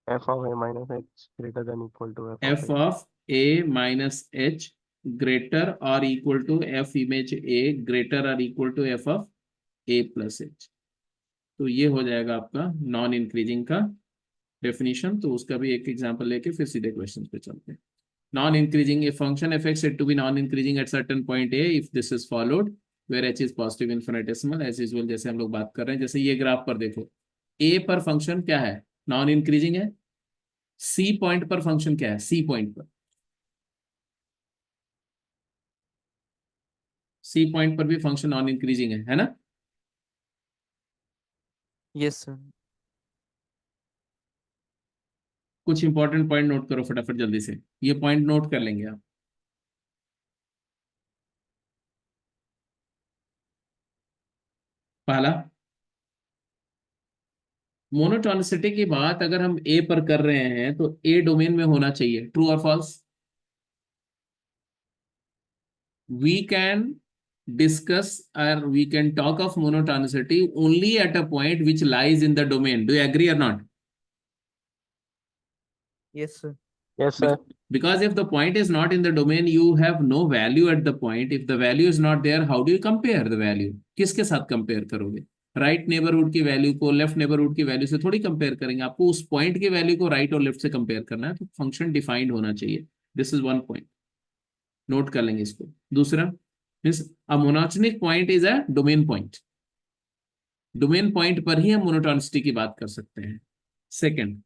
S2: f of a minus h greater than equal to f of
S1: f
S2: h.
S1: of a minus h greater or equal to f image a greater or equal to f of a plus h। तो ये हो जाएगा आपका नॉन इंक्रीजिंग का डेफिनेशन। तो उसका भी एक एग्जांपल लेके फिर सीधे क्वेश्चन पे चलते हैं। Non increasing, a function f x said to be non increasing at certain point a if this is followed where h is positive infinitesimal as usual। जैसे हम लोग बात कर रहे हैं, जैसे ये ग्राफ पर देखो, a पर फंक्शन क्या है? नॉन इंक्रीजिंग है। c पॉइंट पर फंक्शन क्या है? c पॉइंट पर, सी पॉइंट पर भी फंक्शन नॉन इंक्रीजिंग है ना?
S4: Yes sir.
S1: कुछ इंपॉर्टेंट पॉइंट नोट करो फटाफट जल्दी से, ये पॉइंट नोट कर लेंगे आप। पहला, मोनोटोनिसिटी की बात अगर हम ए पर कर रहे हैं तो ए डोमेन में होना चाहिए, ट्रू और false? We can discuss or we can talk of monotonicity only at a point which lies in the domain. Do you agree or not?
S4: Yes sir.
S2: Yes, sir.
S1: Because if the point is not in the domain, you have no value at the point. If the value is not there, how do you compare the value? किसके साथ कंपेयर करोगे? राइट नेबरहुड की वैल्यू को लेफ्ट नेबरहुड की वैल्यू से थोड़ी कंपेयर करेंगे, आपको उस पॉइंट की वैल्यू को राइट और लेफ्ट से कंपेयर करना है। तो फंक्शन डिफाइंड होना चाहिए। This is one point, note कर लेंगे इसको। दूसरा, means a monotonic point is a domain point. Domain point पर ही हम मोनोटोनिसिटी की बात कर सकते हैं। Second,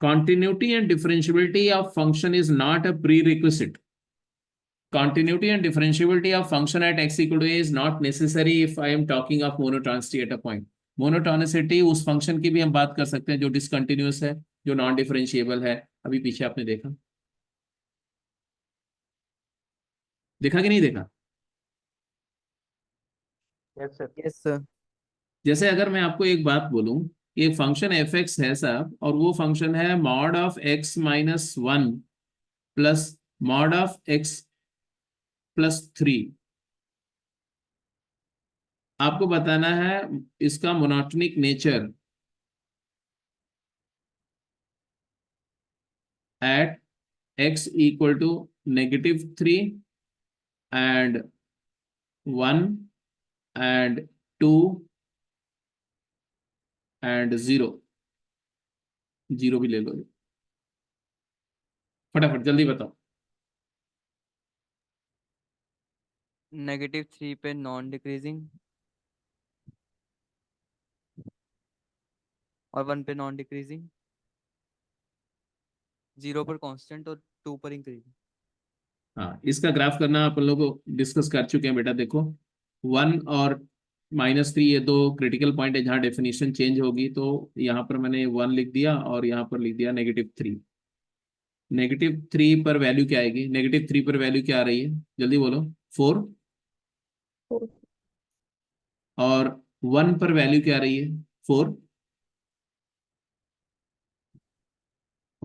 S1: continuity and differentiability of function is not a prerequisite. Continuity and differentiability of function at x equal to a is not necessary if I am talking of monotonicity at a point. Monotonicity उस फंक्शन की भी हम बात कर सकते हैं जो डिसकंटिन्यूअस है, जो नॉन डिफरेंशिएबल है। अभी पीछे आपने देखा, देखा कि नहीं देखा?
S2: Yes, sir.
S4: Yes sir.
S1: जैसे अगर मैं आपको एक बात बोलूं, एक फंक्शन एफ एक्स है साहब, और वो फंक्शन है mod of x minus one plus mod of x plus three. आपको बताना है इसका monotonic nature at x equal to -3 and 1 and 2 and 0। 0 भी ले लो, फटाफट जल्दी बताओ।
S4: -3 पे नॉन डिक्रीजिंग और 1 पे नॉन डिक्रीजिंग, 0 पर कांस्टेंट और 2 पर इंक्रीजिंग।
S1: हाँ, इसका ग्राफ करना अपन लोग डिस्कस कर चुके हैं बेटा। देखो 1 और -3 ये दो क्रिटिकल पॉइंट है जहाँ डेफिनेशन चेंज होगी। तो यहाँ पर मैंने 1 लिख दिया और यहाँ पर लिख दिया -3। -3 पर वैल्यू क्या आएगी? -3 पर वैल्यू क्या आ रही है? जल्दी बोलो। 4। और 1 पर वैल्यू क्या आ रही है? 4।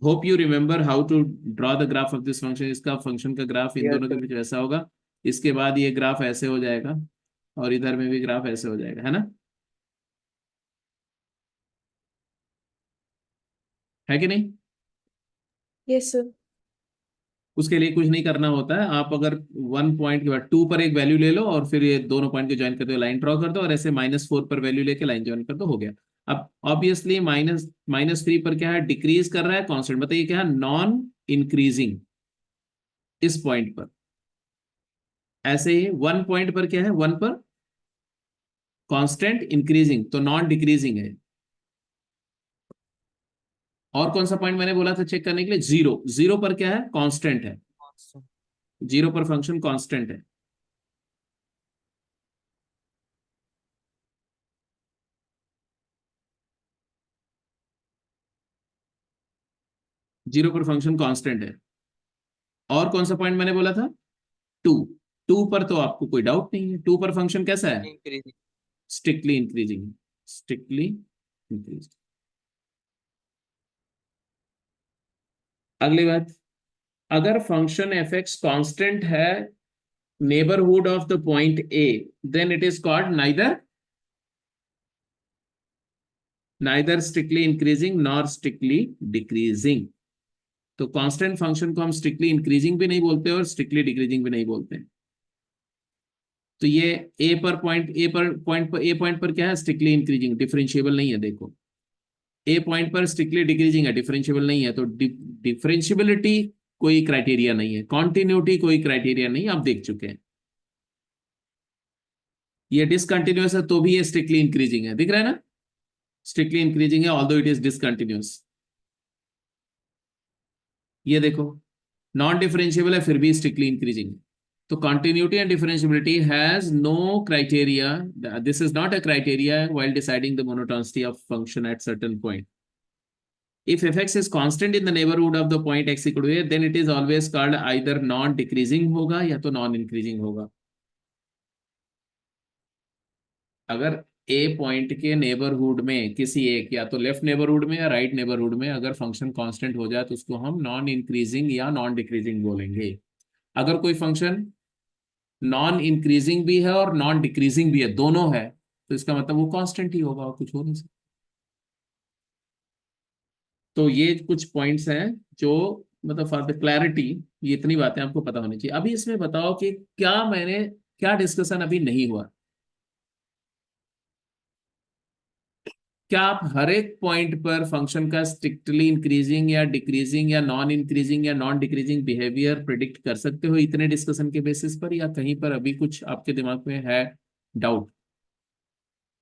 S1: Hope you remember how to draw the graph of this function. इसका फंक्शन का ग्राफ इन
S2: Yes,
S1: दोनों के
S2: sir.
S1: बीच वैसा होगा। इसके बाद ये ग्राफ ऐसे हो जाएगा और इधर में भी ग्राफ ऐसे हो जाएगा, है ना? है कि नहीं?
S3: Yes, sir.
S1: उसके लिए कुछ नहीं करना होता है, आप अगर 1 पॉइंट के बाद 2 पर एक वैल्यू ले लो और फिर ये दोनों पॉइंट को ज्वाइन करते हुए लाइन ड्रॉ कर दो, और ऐसे -4 पर वैल्यू लेके लाइन ज्वाइन कर दो, हो गया। अब ऑब्वियसली -3 पर क्या है, डिक्रीज कर रहा है, कांस्टेंट, बताइए क्या है, नॉन इंक्रीजिंग इस पॉइंट पर। ऐसे ही 1 पॉइंट पर क्या है, 1 पर कांस्टेंट इंक्रीजिंग, तो नॉन डिक्रीजिंग है। और कौन सा पॉइंट मैंने बोला था चेक करने के लिए, 0, 0 पर क्या है, कांस्टेंट है,
S4: Constant.
S1: 0 पर फंक्शन कांस्टेंट है। जीरो पर फंक्शन कांस्टेंट है। और कौन सा पॉइंट मैंने बोला था, 2, 2 पर तो आपको कोई डाउट नहीं है, 2 पर फंक्शन कैसा है,
S4: Increasing.
S1: Strictly increasing, strictly increase. अगली बात, अगर फंक्शन एफ एक्स कॉन्स्टेंट है neighbourhood of the point a, then it is called neither strictly increasing nor strictly decreasing. तो कांस्टेंट फंक्शन को हम स्ट्रिक्टली इंक्रीजिंग भी नहीं बोलते और स्ट्रिक्टली डिक्रीजिंग भी नहीं बोलते। तो ये ए पॉइंट पर क्या है, स्ट्रिक्टली इंक्रीजिंग, डिफरेंशिएबल नहीं है। देखो ए पॉइंट पर स्ट्रिक्टली डिक्रीजिंग है, डिफरेंशिएबल नहीं है, तो डिफरेंशियबिलिटी कोई क्राइटेरिया नहीं है, कॉन्टिन्यूटी कोई क्राइटेरिया नहीं, आप देख चुके हैं। ये डिसकंटिन्यूअस है तो भी ये स्ट्रिक्टली इंक्रीजिंग है, दिख रहा है ना, स्ट्रिक्टली इंक्रीजिंग है ऑल्दो इट इज डिसकंटिन्यूअस। ये देखो नॉन डिफरेंशिएबल है फिर भी स्ट्रिक्टली इंक्रीजिंग है। तो continuity and differentiability has no criteria. This is not a criteria while deciding the monotonicity of function at certain point. If fx is constant in the neighborhood of the point x equal to a, then it is always called either non-decreasing होगा या तो non-increasing होगा। अगर a पॉइंट के नेबरहुड में किसी एक, या तो लेफ्ट नेबरहुड में या राइट नेबरहुड में, अगर फंक्शन कांस्टेंट हो जाए तो उसको हम नॉन इंक्रीजिंग या नॉन डिक्रीजिंग बोलेंगे। अगर कोई फंक्शन नॉन इंक्रीजिंग भी है और नॉन डिक्रीजिंग भी है, दोनों है, तो इसका मतलब वो कांस्टेंट ही होगा और कुछ हो नहीं सकता। तो ये कुछ पॉइंट्स हैं जो मतलब फॉर द क्लैरिटी, ये इतनी बातें आपको पता होनी चाहिए। अभी इसमें बताओ कि क्या डिस्कशन अभी नहीं हुआ। क्या आप हर एक पॉइंट पर फंक्शन का स्ट्रिक्टली इंक्रीजिंग या डिक्रीजिंग या नॉन इंक्रीजिंग या नॉन डिक्रीजिंग बिहेवियर प्रिडिक्ट कर सकते हो इतने डिस्कशन के बेसिस पर, या कहीं पर अभी कुछ आपके दिमाग में है डाउट?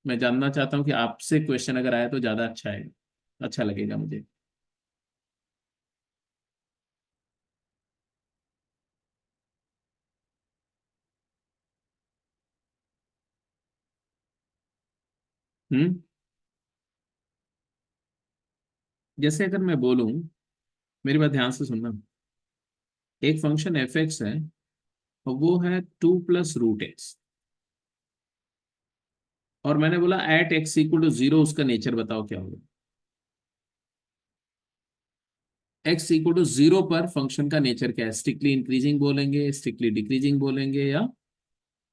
S1: मैं जानना चाहता हूँ कि आपसे क्वेश्चन अगर आया तो ज्यादा अच्छा है, अच्छा लगेगा मुझे। हम्म। जैसे अगर मैं बोलूं, मेरी बात ध्यान से सुनना, एक फंक्शन एफ एक्स है और वो है 2 + √x, और मैंने बोला एट x = 0 उसका नेचर बताओ क्या होगा। x = 0 पर फंक्शन का नेचर क्या है, स्ट्रिक्टली इंक्रीजिंग बोलेंगे, स्ट्रिक्टली डिक्रीजिंग बोलेंगे, या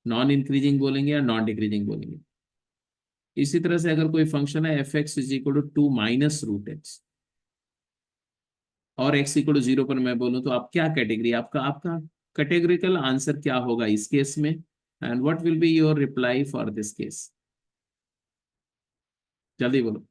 S1: नॉन इंक्रीजिंग बोलेंगे, या नॉन डिक्रीजिंग बोलेंगे। इसी तरह से अगर कोई फंक्शन है एफ एक्स = 2 - √x और x = 0 पर मैं बोलूं, तो आप क्या कैटेगरी, आपका आपका कैटेगरिकल आंसर क्या होगा इस केस में, and what will be your reply for this case? जल्दी बोलो।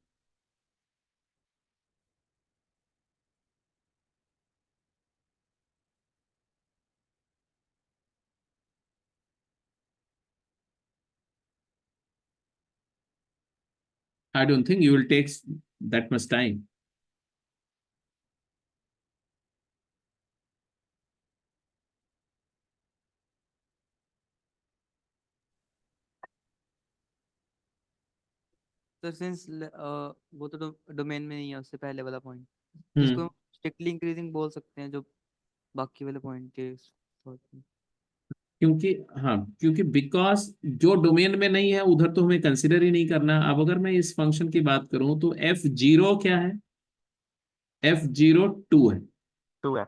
S1: I don't think you will take that much time.
S4: तो सिंस वो तो डोमेन में नहीं है, उससे पहले वाला पॉइंट
S1: हम्म।
S4: जिसको स्ट्रिक्टली इंक्रीजिंग बोल सकते हैं, जो बाकी वाले पॉइंट के साथ में।
S1: क्योंकि हाँ, क्योंकि बिकॉज जो डोमेन में नहीं है उधर तो हमें कंसिडर ही नहीं करना। अब अगर मैं इस फंक्शन की बात करूं तो f0 क्या है, f0 2 है,
S2: 2 है।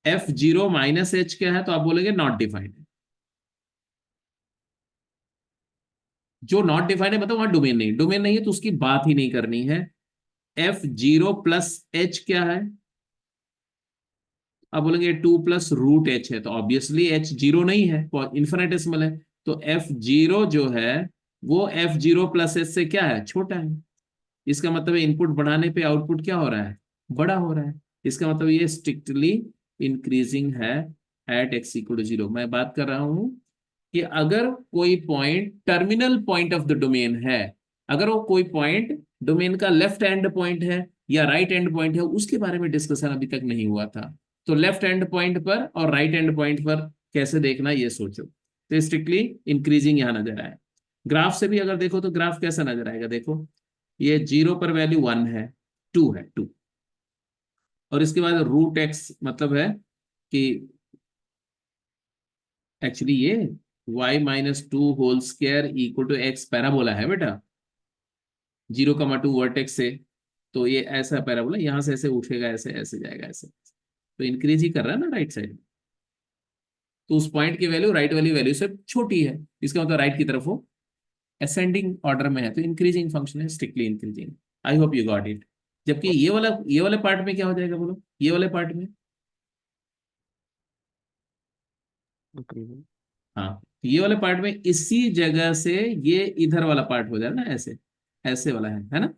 S1: f0 -h क्या है, तो आप बोलेंगे नॉट डिफाइंड है। जो नॉट डिफाइंड है मतलब वहां डोमेन नहीं, डोमेन नहीं है तो उसकी बात ही नहीं करनी है। f0 प्लस h क्या है? अब बोलेंगे 2 + √h है, तो ऑब्वियसली h 0 नहीं है, इन्फिनिटेसिमल है। तो f0 जो है वो f0 + h से क्या है? छोटा है। इसका मतलब इनपुट बढ़ाने पे आउटपुट क्या हो रहा है? बड़ा हो रहा है। इसका मतलब ये स्ट्रिक्टली इंक्रीजिंग है एट x = 0। मैं बात कर रहा हूं कि अगर कोई point terminal point of the domain है, अगर वो कोई पॉइंट डोमेन का लेफ्ट एंड पॉइंट है या राइट एंड पॉइंट है, उसके बारे में डिस्कशन अभी तक नहीं हुआ था। तो लेफ्ट एंड पॉइंट पर और राइट एंड पॉइंट पर कैसे देखना, ये सोचो। तो स्ट्रिक्टली इंक्रीजिंग यहां नजर आए। ग्राफ से भी अगर देखो तो ग्राफ कैसा नजर आएगा? देखो, ये 0 पर वैल्यू 1 है, 2 है, 2, और इसके बाद √x मतलब है कि एक्चुअली ये y - 2 whole square = x parabola है बेटा, 0,2 वर्टेक्स से। तो ये ऐसा पैराबोला, यहां से ऐसे उठेगा, ऐसे ऐसे जाएगा, ऐसे। तो इंक्रीज ही कर रहा है ना राइट साइड। तो उस पॉइंट की वैल्यू राइट वाली वैल्यू से छोटी है, इसका मतलब राइट की तरफ वो असेंडिंग ऑर्डर में है, तो इंक्रीजिंग फंक्शन है, strictly increasing. I hope you got it. जबकि ये वाले पार्ट में क्या हो जाएगा बोलो? ये वाले पार्ट में,
S2: इंक्रीजिंग।
S1: हाँ, ये वाले पार्ट में इसी जगह से ये इधर वाला पार्ट हो जाए ना, ऐसे ऐसे वाला है ना।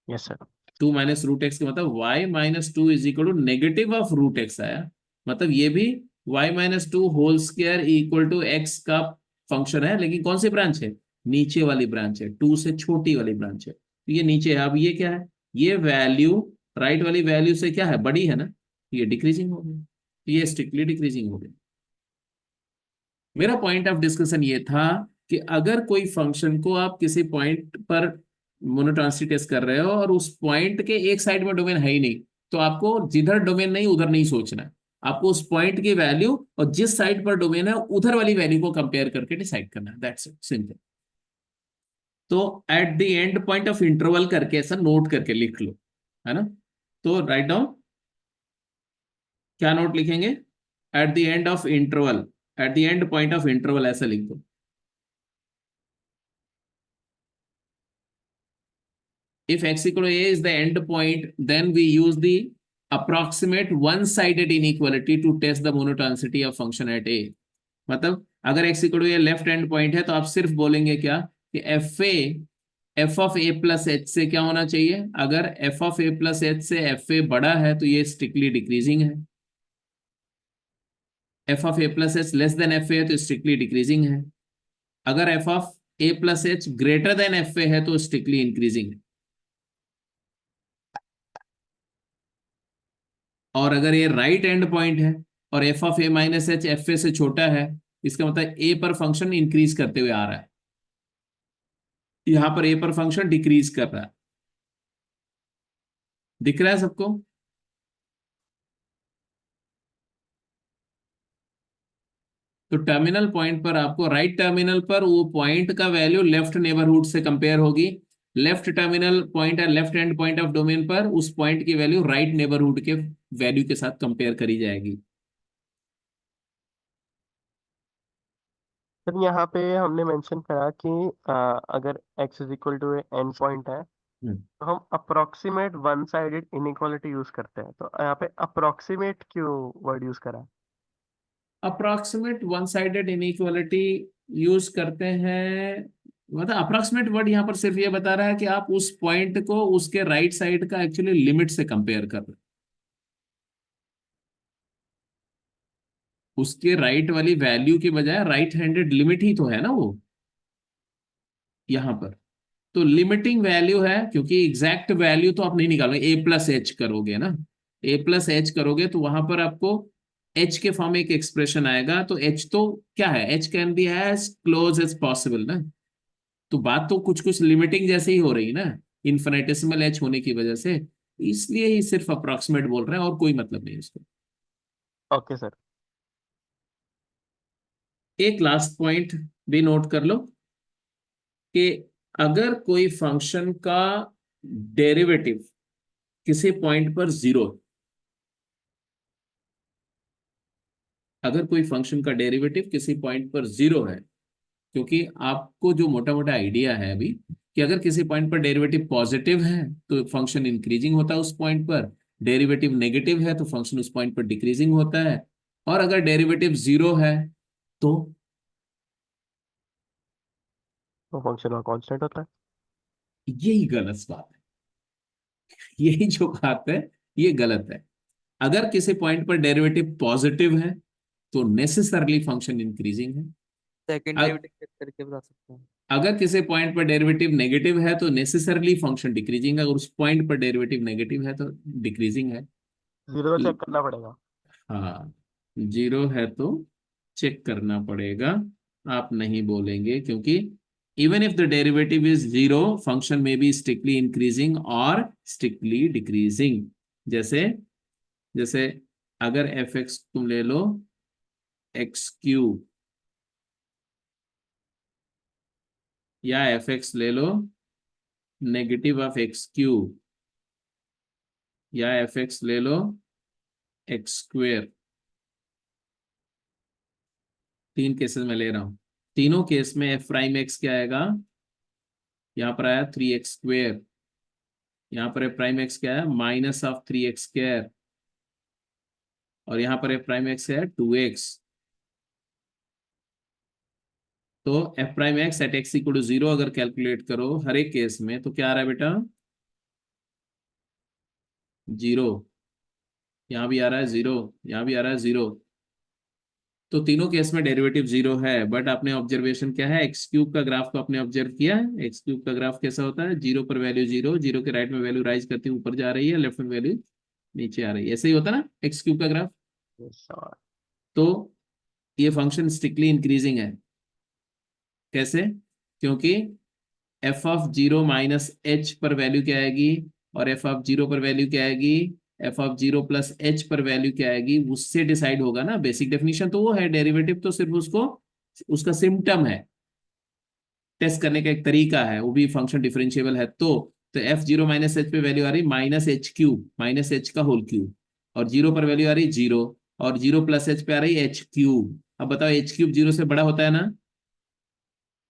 S2: Yes sir.
S1: 2 - √x का मतलब y - 2 = -√x आया। मतलब ये भी y - 2 होल स्क्वायर = x का फंक्शन है, लेकिन कौन सी ब्रांच है? नीचे वाली ब्रांच है, 2 से छोटी वाली ब्रांच है, तो ये नीचे है। अब ये क्या है? ये वैल्यू राइट वाली वैल्यू से क्या है? बड़ी है ना, ये डिक्रीजिंग हो गई, ये स्ट्रिक्टली डिक्रीजिंग हो गई। मेरा पॉइंट ऑफ डिस्कशन ये था कि अगर कोई फंक्शन को आप किसी पॉइंट पर मोनोटॉनिसिटी टेस्ट कर रहे हो और उस पॉइंट के एक साइड में डोमेन है ही नहीं, तो आपको जिधर डोमेन नहीं उधर नहीं सोचना है। आपको उस पॉइंट की वैल्यू और जिस साइड पर डोमेन है उधर वाली वैल्यू को कंपेयर करके डिसाइड करना है, दैट्स इट, सिंपल। तो at the end point of interval करके ऐसा नोट करके लिख लो, है ना। तो राइट डाउन, क्या नोट लिखेंगे? At the end of interval, at the end point of interval ऐसा लिख दो। If x = a is the end point, then we use the approximate one-sided inequality to test the monotonicity of function at a। मतलब अगर x = a left and point है, तो आप सिर्फ बोलेंगे क्या कि f(a+h) से क्या होना चाहिए? अगर f(a+h) से fa बड़ा है तो ये स्ट्रिक्टली डिक्रीजिंग है, f(a+h) लेस देन fa है तो स्ट्रिक्टली डिक्रीजिंग है, अगर f(a+h) ग्रेटर देन fa है तो स्ट्रिक्टली इंक्रीजिंग है। और अगर ये राइट एंड पॉइंट है और f(a - h) fa से छोटा है, इसका मतलब a पर फंक्शन इंक्रीज करते हुए आ रहा है, यहां पर a पर फंक्शन डिक्रीज कर रहा है। दिख रहा है सबको? तो टर्मिनल पॉइंट पर आपको, राइट टर्मिनल पर वो पॉइंट का वैल्यू लेफ्ट नेबरहुड से कंपेयर होगी, लेफ्ट टर्मिनल पॉइंट है left and point of domain पर उस पॉइंट की वैल्यू राइट नेबरहुड के वैल्यू के साथ कंपेयर करी जाएगी।
S2: सर यहाँ पे हमने मेंशन करा कि अगर x = एंड पॉइंट है तो हम approximate one sided inequality use करते हैं। तो यहाँ पे अप्रोक्सीमेट क्यों वर्ड यूज करा?
S1: Approximate one sided inequality use करते हैं, मतलब अप्रोक्सीमेट वर्ड यहाँ पर सिर्फ ये बता रहा है कि आप उस पॉइंट को उसके राइट साइड का एक्चुअली लिमिट से कंपेयर कर रहे हैं, उसके राइट वाली वैल्यू की बजाय राइट हैंडेड लिमिट ही तो है ना वो यहाँ पर। तो लिमिटिंग वैल्यू है, क्योंकि एग्जैक्ट वैल्यू तो आप नहीं निकालोगे, a+h करोगे ना, a+h करोगे तो वहां पर आपको h के फॉर्म में एक एक्सप्रेशन आएगा, तो h तो क्या है? h can be as close as possible ना। तो बात तो कुछ कुछ लिमिटिंग जैसे ही हो रही ना, इन्फिनिटेसिमल h होने की वजह से, इसलिए ही सिर्फ अप्रोक्सीमेट बोल रहे हैं और कोई मतलब नहीं उसको।
S2: Okay sir.
S1: एक लास्ट पॉइंट भी नोट कर लो कि अगर कोई फंक्शन का डेरिवेटिव किसी पॉइंट पर 0, अगर कोई फंक्शन का डेरिवेटिव किसी पॉइंट पर 0 है, क्योंकि आपको जो मोटा मोटा आइडिया है अभी कि अगर किसी पॉइंट पर डेरिवेटिव पॉजिटिव है तो फंक्शन इंक्रीजिंग होता है उस पॉइंट पर, डेरिवेटिव नेगेटिव है तो फंक्शन उस पॉइंट पर डिक्रीजिंग होता है, और अगर डेरिवेटिव जीरो है तो
S2: फंक्शन वहाँ कांस्टेंट होता है।
S1: यही गलत बात है। यही जो बात है ये गलत है। अगर किसी पॉइंट पर डेरिवेटिव पॉजिटिव है तो नेसेसरली फंक्शन इंक्रीजिंग है।
S4: सेकंड
S1: अ-
S4: डेरिवेटिव चेक करके बता सकते हैं।
S1: अगर किसी पॉइंट पर डेरिवेटिव नेगेटिव है तो नेसेसरली फंक्शन डिक्रीजिंग है, अगर उस पॉइंट पर डेरिवेटिव नेगेटिव है तो डिक्रीजिंग है।
S2: जीरो तो चेक करना पड़ेगा।
S1: हाँ, जीरो है तो चेक करना पड़ेगा, आप नहीं बोलेंगे, क्योंकि even if the derivative is zero function में बी स्ट्रिक्टली इंक्रीजिंग और स्ट्रिक्टली डिक्रीजिंग। जैसे जैसे अगर एफ एक्स तुम ले लो एक्स क्यूब, या एफ एक्स ले लो नेगेटिव ऑफ एक्स क्यूब, या एफ एक्स ले लो एक्स स्क्वेयर, तीन केसेस में ले रहा हूं। तीनों केस में एफ प्राइम एक्स क्या आएगा, यहाँ पर आया 3x², यहाँ पर एफ प्राइम एक्स क्या है माइनस ऑफ 3x², और यहाँ पर एफ प्राइम एक्स है 2x। तो f prime x at x equal to 0 अगर कैलकुलेट करो हर एक केस में तो क्या आ रहा है बेटा, 0। यहाँ भी आ रहा है 0, यहाँ भी आ रहा है 0। तो तीनों केस में डेरिवेटिव 0 है, बट आपने ऑब्जर्वेशन क्या है, एक्स क्यूब का ग्राफ को आपने ऑब्जर्व किया है। एक्स क्यूब का ग्राफ कैसा होता है, 0 पर वैल्यू 0, 0 के राइट में वैल्यू राइज करती है ऊपर जा रही है, लेफ्ट में वैल्यू नीचे आ रही है, ऐसे ही होता है ना एक्स क्यूब का ग्राफ।
S2: Yes, sir.
S1: तो ये फंक्शन स्ट्रिक्टली इंक्रीजिंग है। कैसे, क्योंकि एफ ऑफ 0 माइनस एच पर वैल्यू क्या आएगी, और एफ ऑफ 0 पर वैल्यू क्या आएगी, एफ ऑफ 0 प्लस एच पर वैल्यू क्या आएगी, उससे डिसाइड होगा ना। बेसिक डेफिनेशन तो वो है, डेरिवेटिव तो सिर्फ उसको उसका सिम्टम है, टेस्ट करने का एक तरीका है, वो भी फंक्शन डिफरेंशिएबल है। तो एफ 0 माइनस एच पे वैल्यू आ रही minus H cube, minus H का होल क्यूब, और 0 पर वैल्यू आ रही 0, और 0 प्लस एच पे आ रही एच क्यूब। अब बताओ एच क्यूब 0 से बड़ा होता है ना,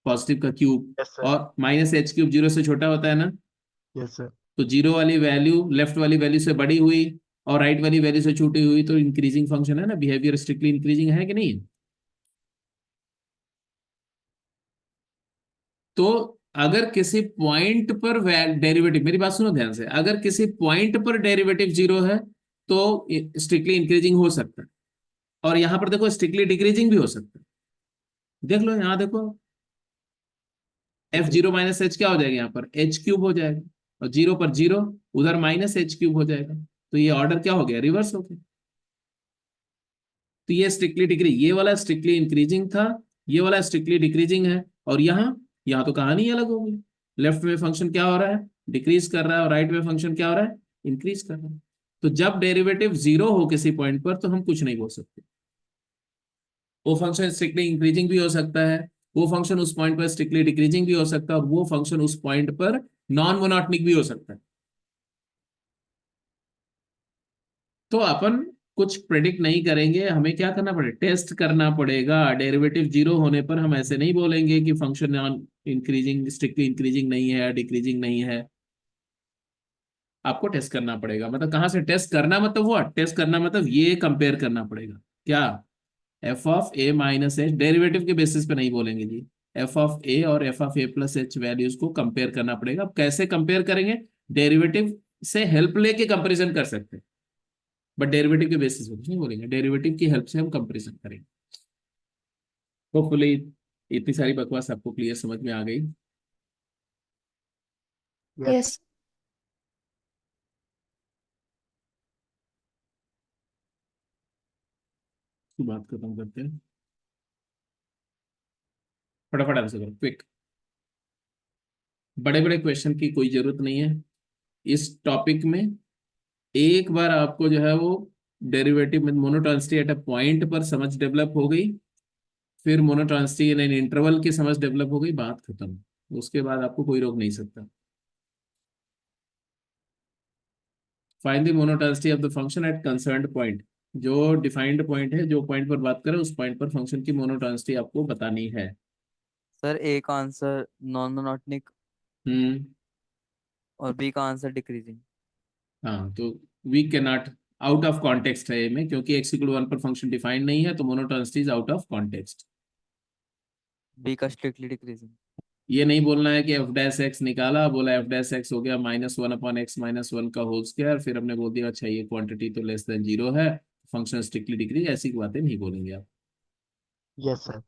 S1: पॉजिटिव का क्यूब,
S2: Yes, sir.
S1: और माइनस एच क्यूब 0 से छोटा होता है ना।
S2: Yes, sir.
S1: तो 0 वाली वैल्यू लेफ्ट वाली वैल्यू से बड़ी हुई और राइट वाली वैल्यू से छोटी हुई तो इंक्रीजिंग फंक्शन है ना, बिहेवियर स्ट्रिक्टली इंक्रीजिंग है कि नहीं। तो अगर किसी पॉइंट पर डेरिवेटिव, मेरी बात सुनो ध्यान से, अगर किसी पॉइंट पर डेरिवेटिव 0 है तो स्ट्रिक्टली इंक्रीजिंग हो सकता है, और यहां पर देखो स्ट्रिक्टली डिक्रीजिंग भी हो सकता है। देख लो यहां देखो, एफ 0 माइनस एच क्या हो जाएगा, यहाँ पर एच क्यूब हो जाएगा, और 0 पर 0, उधर माइनस एच क्यूब हो जाएगा। तो ये ऑर्डर क्या हो गया, रिवर्स हो गया। तो ये स्ट्रिक्टली डिक्रीज, ये वाला स्ट्रिक्टली इंक्रीजिंग था, ये वाला स्ट्रिक्टली डिक्रीजिंग है, और यहाँ यहाँ तो कहानी अलग हो गई। लेफ्ट में फंक्शन क्या हो रहा है, डिक्रीज कर रहा है, और राइट में फंक्शन क्या हो रहा है, इंक्रीज कर रहा है। तो जब डेरिवेटिव 0 हो किसी पॉइंट पर तो हम कुछ नहीं बोल सकते। वो फंक्शन स्ट्रिक्टली इंक्रीजिंग भी हो सकता है, वो फंक्शन उस पॉइंट पर स्ट्रिक्टली डिक्रीजिंग भी हो सकता है, और वो फंक्शन उस पॉइंट पर नॉन मोनोटॉनिक भी हो सकता है। तो अपन कुछ प्रेडिक्ट नहीं करेंगे, हमें क्या करना पड़ेगा, टेस्ट करना पड़ेगा। डेरिवेटिव 0 होने पर हम ऐसे नहीं बोलेंगे कि function non increasing, strictly increasing नहीं है, डिक्रीजिंग नहीं है। आपको टेस्ट करना पड़ेगा, मतलब कहाँ से टेस्ट करना, मतलब वो टेस्ट करना मतलब ये कंपेयर करना पड़ेगा क्या, F of A minus H, derivative के बेसिस पे नहीं बोलेंगे जी, एफ ऑफ ए और F of A plus H values को कंपेयर करना पड़ेगा। अब कैसे कंपेयर करेंगे, डेरिवेटिव से हेल्प लेके कंपेरिजन कर सकते हैं, बट डेरिवेटिव के बेसिस पे कुछ नहीं बोलेंगे, डेरिवेटिव की हेल्प से हम कंपेरिजन करेंगे। होपफुली इतनी सारी बकवास आपको क्लियर समझ में आ गई।
S2: Yes.
S3: Yes.
S1: की बात खत्म करते हैं, फटाफट आंसर करो क्विक। बड़े बड़े क्वेश्चन की कोई जरूरत नहीं है इस टॉपिक में। एक बार आपको जो है वो डेरिवेटिव में मोनोटॉनिसिटी एट अ पॉइंट पर समझ डेवलप हो गई, फिर मोनोटॉनिसिटी इन एन इंटरवल की समझ डेवलप हो गई, बात खत्म। उसके बाद आपको कोई रोक नहीं सकता। Find the monotonicity of the function at concerned point, जो डिफाइंड पॉइंट है, जो पॉइंट पर बात करें उस पॉइंट पर फंक्शन की मोनोटॉनिसिटी आपको बतानी है।
S4: सर एक आंसर नॉन मोनोटॉनिक और बी का आंसर डिक्रीजिंग।
S1: हाँ, तो we can not, out of context है ये में, क्योंकि x इक्वल 1 पर फंक्शन डिफाइंड नहीं है, तो monotonicity is out of context.
S4: B का स्ट्रिक्टली डिक्रीजिंग।
S1: ये नहीं बोलना है कि एफ डैश एक्स निकाला, बोला एफ डैश एक्स हो गया -1 अपॉन एक्स -1 का होल स्क्वायर, फिर हमने बोल दिया अच्छा ये क्वांटिटी तो लेस देन 0 है, फंक्शन स्ट्रिक्टली डिक्रीज, ऐसी बातें नहीं बोलेंगे आप।
S2: Yes sir.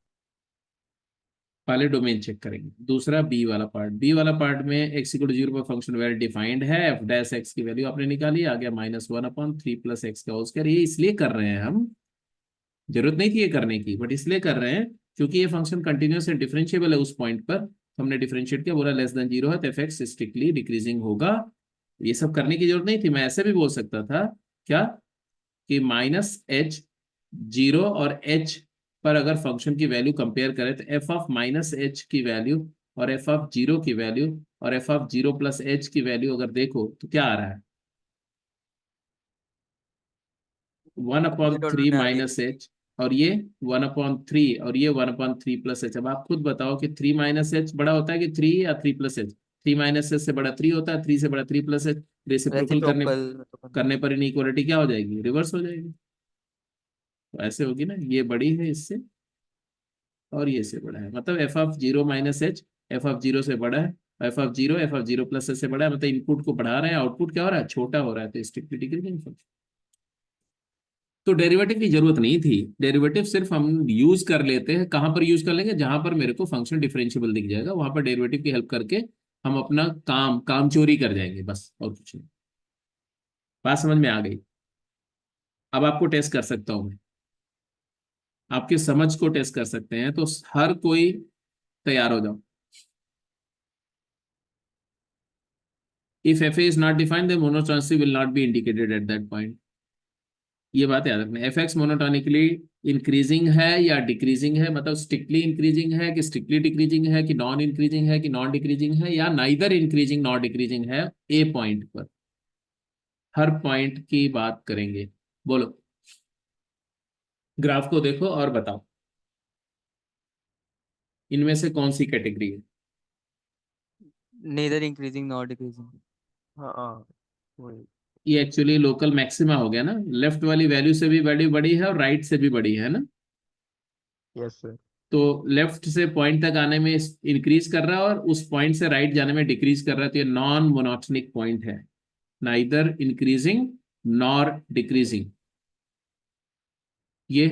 S1: पहले डोमेन चेक करेंगे। दूसरा बी वाला पार्ट, बी वाला पार्ट में एक्स इक्वल 0 पर फंक्शन वेल डिफाइंड है, एफ डैश एक्स की वैल्यू आपने निकाली, आ गया -1 अपॉन 3 प्लस एक्स का होल स्क्वायर। ये इसलिए कर रहे हैं हम, जरूरत नहीं थी ये करने की, बट इसलिए कर रहे हैं क्योंकि ये फंक्शन कंटिन्यूअस एंड डिफरेंशिएबल है उस पॉइंट पर। हमने डिफरेंशिएट किया, बोला लेस देन 0 है तो एफ एक्स स्ट्रिक्टली डिक्रीजिंग होगा। ये सब करने की जरूरत नहीं थी, मैं ऐसे भी बोल सकता था क्या, कि -h 0 और h पर अगर फंक्शन की वैल्यू कंपेयर करें तो एफ ऑफ -h की वैल्यू और एफ ऑफ 0 की वैल्यू और एफ ऑफ 0 प्लस h की वैल्यू अगर देखो तो क्या आ रहा है, 1/3
S4: में आ रही है।
S1: माइनस एच, और ये 1/3 और ये 1/3 प्लस एच। अब आप खुद बताओ कि 3 माइनस एच बड़ा होता है कि 3 या 3 प्लस एच? 3 माइनस एच से बड़ा 3 होता है, 3 से बड़ा 3 प्लस एच। रेसिप्रोकल करने
S4: रेसिप्रोकल तो करना
S1: करने
S4: है।
S1: पर इनइक्वालिटी क्या हो जाएगी, रिवर्स हो जाएगी। तो ऐसे होगी ना, ये बड़ी है इससे और ये से बड़ा है, मतलब F of 0 minus h F of 0 से बड़ा है, एफ ऑफ 0 प्लस एच से बड़ा है, मतलब इनपुट को बढ़ा रहे हैं, आउटपुट क्या हो रहा है, छोटा हो रहा है, तो स्ट्रिक्टली डिक्रीजिंग फंक्शन। तो डेरिवेटिव की जरूरत नहीं थी, डेरिवेटिव सिर्फ हम यूज कर लेते हैं, कहां पर यूज कर लेंगे, जहां पर मेरे को फंक्शन डिफरेंशिएबल दिख जाएगा वहां पर डेरिवेटिव की हेल्प करके हम अपना काम चोरी कर जाएंगे, बस और कुछ नहीं। बात समझ में आ गई? अब आपको टेस्ट कर सकता हूं मैं, आपकी समझ को टेस्ट कर सकते हैं, तो हर कोई तैयार हो जाओ। If F A is not defined the monotonicity will not be indicated at that point. ये बात याद रखना, एफ एक्स मोनोटोनिकली इंक्रीजिंग है या डिक्रीजिंग है, मतलब स्ट्रिक्टली इंक्रीजिंग है कि स्ट्रिक्टली डिक्रीजिंग है, कि नॉन इंक्रीजिंग है कि नॉन डिक्रीजिंग है, या नाइदर इंक्रीजिंग नॉट डिक्रीजिंग है, ए पॉइंट पर। हर पॉइंट की बात करेंगे। बोलो, ग्राफ को देखो और बताओ इनमें से कौन सी कैटेगरी है।
S4: Neither increasing not decreasing.
S2: हाँ वही।
S1: ये एक्चुअली लोकल मैक्सिमा हो गया ना, लेफ्ट वाली वैल्यू से भी वैल्यू बड़ी है और राइट से भी बड़ी है ना।
S2: Yes sir.
S1: तो लेफ्ट से पॉइंट तक आने में इंक्रीज कर रहा है और उस पॉइंट से राइट जाने में डिक्रीज कर रहा है, तो ये नॉन मोनोटोनिक पॉइंट है, नाइदर इंक्रीजिंग नॉर डिक्रीजिंग। ये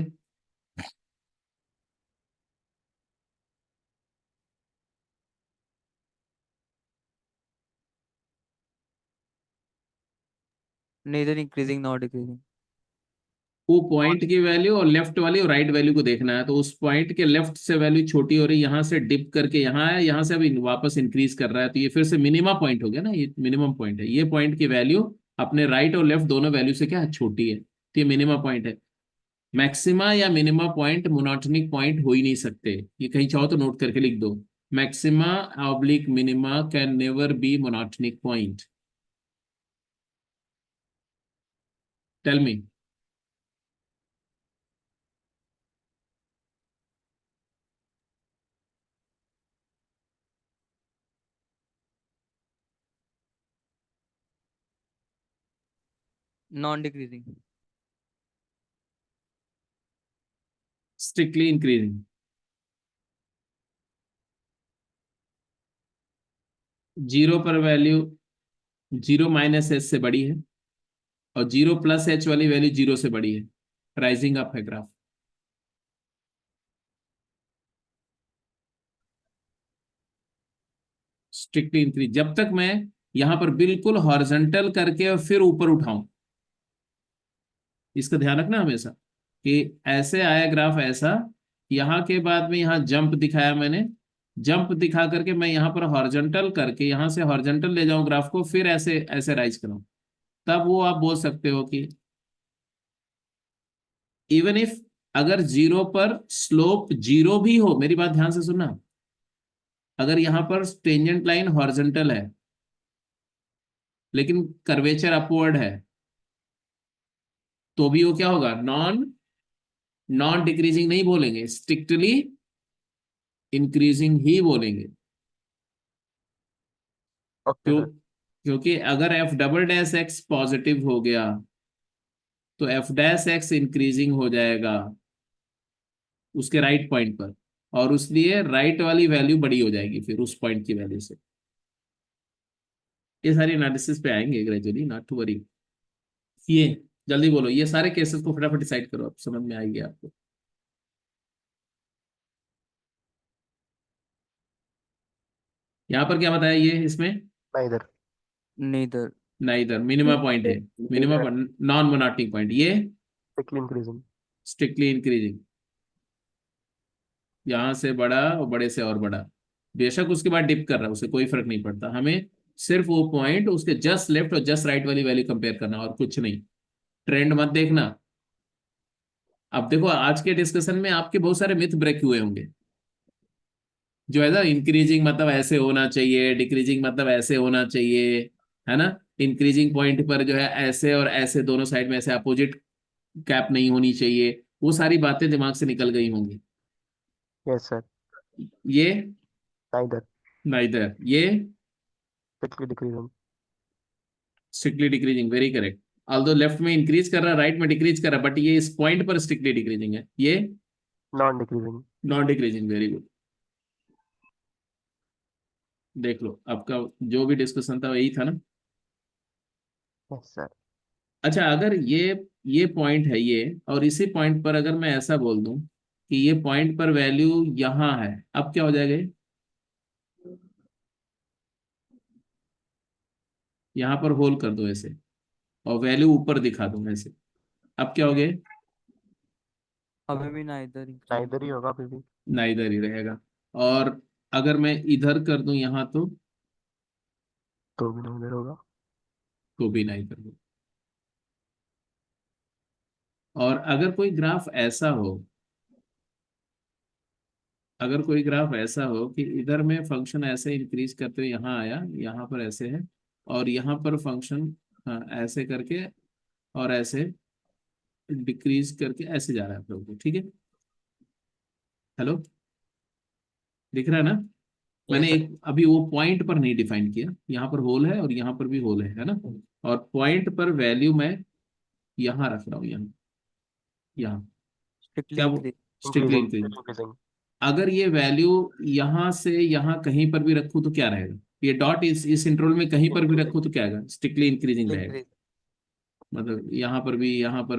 S4: नेदर इंक्रीजिंग नॉट डिक्रीजिंग।
S1: वो पॉइंट की वैल्यू और लेफ्ट वाली और राइट वैल्यू को देखना है, तो उस पॉइंट के लेफ्ट से वैल्यू छोटी हो रही, यहाँ से डिप करके यहाँ है, यहाँ से अभी वापस इंक्रीज कर रहा है, तो ये फिर से मिनिमम पॉइंट हो गया ना, ये मिनिमम पॉइंट है। ये पॉइंट की वैल्यू अपने राइट और लेफ्ट दोनों वैल्यू से क्या है, छोटी है, तो ये मिनिमम पॉइंट है। मैक्सिमा या मिनिमा पॉइंट मोनोटोनिक पॉइंट हो ही नहीं सकते, ये कहीं चाहो तो नोट करके लिख दो, maxima oblique minima can never be monotonic point. Tell me.
S4: Non decreasing.
S1: Strictly increasing. 0 पर वैल्यू 0 माइनस एच से बड़ी है और 0 प्लस एच वाली वैल्यू 0 से बड़ी है, राइजिंग अप है ग्राफ। स्ट्रिक्टली इंक्रीज, जब तक मैं यहां पर बिल्कुल हॉरिजॉन्टल करके और फिर ऊपर उठाऊं, इसका ध्यान रखना हमेशा कि ऐसे आया ग्राफ ऐसा, यहाँ के बाद में यहाँ जंप दिखाया मैंने, जंप दिखा करके मैं यहाँ पर हॉरिजॉन्टल करके यहाँ से हॉरिजॉन्टल ले जाऊं ग्राफ को, फिर ऐसे ऐसे राइज कराऊं, तब वो आप बोल सकते हो कि इवन इफ, अगर 0 पर स्लोप 0 भी हो, मेरी बात ध्यान से सुनना, अगर यहाँ पर टेंजेंट लाइन हॉरिजॉन्टल है लेकिन कर्वेचर अपवर्ड है, तो भी वो क्या होगा, नॉन नॉन डिक्रीजिंग नहीं बोलेंगे, स्ट्रिक्टली इंक्रीजिंग ही बोलेंगे।
S2: ओके
S1: क्यों?
S2: सर।
S1: क्योंकि अगर F double dash x positive हो गया तो एफ डैश एक्स इंक्रीजिंग हो जाएगा उसके राइट पॉइंट पर, और उसलिए राइट वाली वैल्यू बड़ी हो जाएगी फिर उस पॉइंट की वैल्यू से। ये सारी एनालिसिस पे आएंगे ग्रेजुअली, नॉट टू वरी। ये जल्दी बोलो, ये सारे केसेस को फटाफट डिसाइड करो, अब समझ में आएगी आपको। यहाँ पर क्या बताया ये इसमें?
S2: Neither.
S4: neither
S1: neither minimum point है, मिनिमम नॉन मोनोटोनिक पॉइंट, ये
S2: स्ट्रिक्टली इंक्रीजिंग।
S1: स्ट्रिक्टली इंक्रीजिंग, यहाँ से बड़ा और बड़े से और बड़ा, बेशक उसके बाद डिप कर रहा है उसे कोई फर्क नहीं पड़ता, हमें सिर्फ वो पॉइंट उसके जस्ट लेफ्ट और जस्ट राइट वाली वैल्यू कंपेयर करना और कुछ नहीं। ट्रेंड मत देखना। अब देखो आज के डिस्कशन में आपके बहुत सारे मिथ ब्रेक हुए होंगे, जो है ना, इंक्रीजिंग मतलब ऐसे होना चाहिए, डिक्रीजिंग मतलब ऐसे होना चाहिए, है ना, इंक्रीजिंग पॉइंट पर जो है ऐसे और ऐसे दोनों साइड में ऐसे अपोजिट कैप नहीं होनी चाहिए, वो सारी बातें दिमाग से निकल गई होंगी।
S2: Yes sir.
S1: ये
S2: नाइदर।
S1: नाइदर, ये
S2: strictly decreasing.
S1: Strictly decreasing, very correct. Although left में इंक्रीज कर रहा है, राइट में डिक्रीज कर रहा है, बट ये इस पॉइंट पर स्ट्रिक्टली डिक्रीजिंग है, ये
S2: non decreasing.
S1: Non decreasing, very good. देख लो आपका जो भी डिस्कशन था वही था ना।
S2: Yes sir.
S1: अच्छा, अगर ये पॉइंट है ये, और इसी पॉइंट पर अगर मैं ऐसा बोल दूं कि ये पॉइंट पर वैल्यू यहाँ है, अब क्या हो जाएगा ये? यहाँ पर होल कर दो ऐसे और वैल्यू ऊपर दिखा दूं ऐसे, अब क्या हो गया?
S4: अभी भी neither increase
S2: नाइदर ही होगा अभी भी।
S1: ना इधर ही रहेगा। और अगर मैं इधर कर दूं यहाँ
S2: तो भी नाइदर होगा।
S1: तो भी ना इधर हो। और अगर कोई ग्राफ ऐसा हो, अगर कोई ग्राफ ऐसा हो कि इधर में फंक्शन ऐसे इंक्रीज करते हुए यहाँ आया, यहाँ पर ऐसे है, और यहाँ पर फंक्शन ऐसे करके और ऐसे डिक्रीज करके ऐसे जा रहा है आप लोगों को, ठीक है? हेलो, दिख रहा है ना?
S2: यस
S1: मैंने
S2: सर।
S1: एक अभी वो पॉइंट पर नहीं डिफाइन किया, यहाँ पर होल है और यहाँ पर भी होल है ना, और पॉइंट पर वैल्यू मैं यहाँ रख रहा हूँ, यहाँ यहाँ
S4: strictly
S1: क्या वो
S4: increase
S1: strictly
S2: increasing
S1: increase.
S2: Increasing.
S1: अगर ये वैल्यू यहाँ से यहाँ कहीं पर भी रखूँ तो क्या रहेगा? ये डॉट इस इंटरवल में कहीं पर भी रखूँ तो क्या आएगा? स्ट्रिक्टली इंक्रीजिंग रहेगा।
S4: increase
S1: मतलब यहाँ पर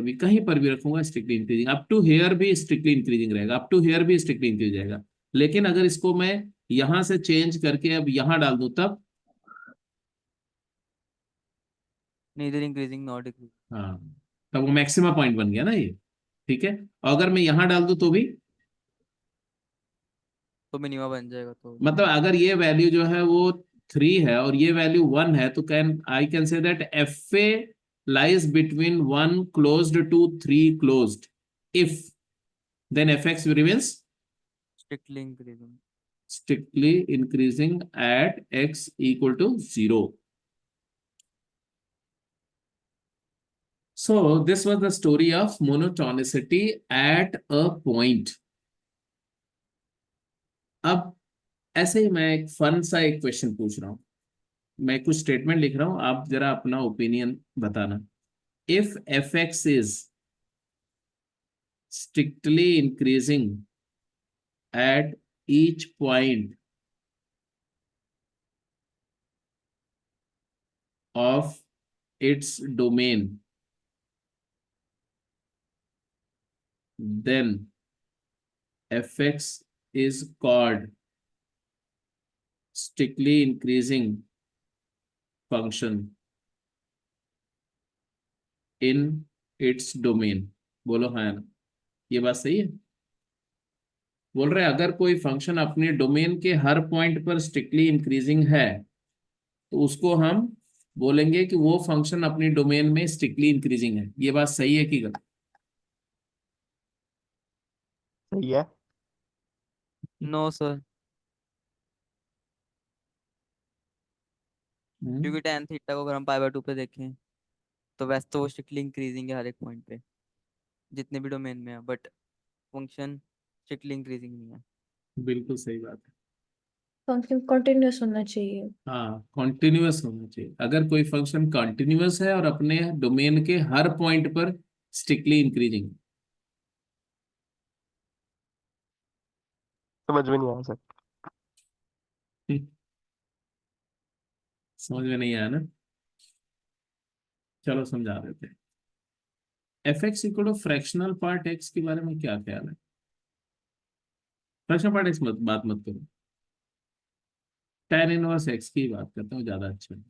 S1: भी कहीं पर भी रखूंगा strictly increasing, up to here भी स्ट्रिक्टली इंक्रीजिंग रहेगा, अप टू हेयर भी स्ट्रिक्टली इंक्रीज रहेगा। लेकिन अगर इसको मैं यहाँ से चेंज करके अब यहाँ डाल दूं तब,
S4: neither increasing nor decreasing
S1: हाँ, तब वो मैक्सिमा पॉइंट बन गया ना ये, ठीक है? और अगर मैं यहाँ डाल दूं तो भी,
S4: तो मिनिमा बन जाएगा तो
S1: मतलब अगर ये वैल्यू जो है वो 3 है और ये वैल्यू 1 है, तो can I can say that f a lies between 1 closed to 3 closed, if then f x remains
S4: strictly increasing
S1: strictly increasing at x equal to 0. So this was the story of monotonicity at a point. अब ऐसे ही मैं एक फन सा एक क्वेश्चन पूछ रहा हूं, मैं कुछ स्टेटमेंट लिख रहा हूं, आप जरा अपना ओपिनियन बताना। If F x is strictly increasing at each point of its domain, then fx is called strictly increasing function in its domain। बोलो हाँ या ना, ये बात सही है? बोल रहे हैं अगर कोई फंक्शन अपने डोमेन के हर पॉइंट पर स्ट्रिक्टली इंक्रीजिंग है तो उसको हम बोलेंगे कि वो फंक्शन अपनी डोमेन में स्ट्रिक्टली इंक्रीजिंग है। ये बात सही है कि गलत?
S2: सही है।
S4: no sir क्योंकि tan थीटा को अगर हम π/2 पे देखें तो वैसे तो वो स्ट्रिक्टली इंक्रीजिंग है हर एक पॉइंट पे जितने भी डोमेन में है बट फंक्शन स्ट्रिक्टली इंक्रीजिंग नहीं है।
S1: बिल्कुल सही बात है।
S3: फंक्शन कंटिन्यूअस होना चाहिए।
S1: हाँ, कॉन्टिन्यूअस होना चाहिए। अगर कोई फंक्शन कॉन्टिन्यूअस है और अपने डोमेन के हर पॉइंट पर स्ट्रिक्टली इंक्रीजिंग,
S2: समझ में नहीं आया सर।
S1: समझ में नहीं आया ना? चलो समझा देते हैं। F x equal to fractional part x के बारे में क्या ख्याल है? फ्रैक्शनल पार्ट एक्स बात मत करो, tan इनवर्स एक्स की बात करता हूँ, ज्यादा अच्छा है।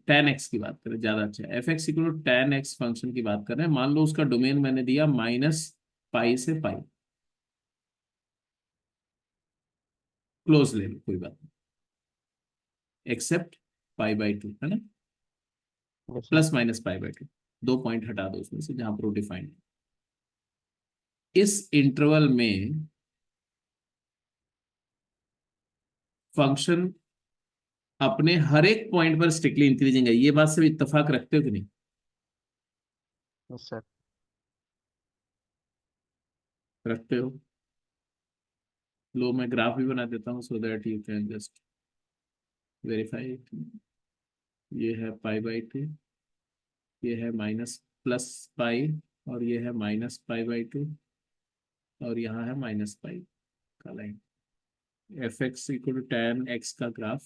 S1: tan एक्स की बात करें ज्यादा अच्छा है। F x equal to tan x function की बात कर रहे हैं। मान लो उसका डोमेन मैंने दिया -पाई से पाई, क्लोज ले लो, कोई बात नहीं, एक्सेप्ट π/2, है ना?
S2: Yes sir.
S1: Plus minus π/2, 2 point हटा दो उसमें से जहां पर वो डिफाइंड। इस इंटरवल में फंक्शन अपने हर एक पॉइंट पर स्ट्रिक्टली इंक्रीजिंग है, ये बात से इत्तेफाक रखते हो कि नहीं?
S2: Yes sir.
S1: रखते हो। लो, मैं ग्राफ भी बना देता हूँ so that you can just verify it. ये है π/2, ये है -+पाई, और ये है -π/2, और यहाँ है -पाई का line. F x equal to tan x का ग्राफ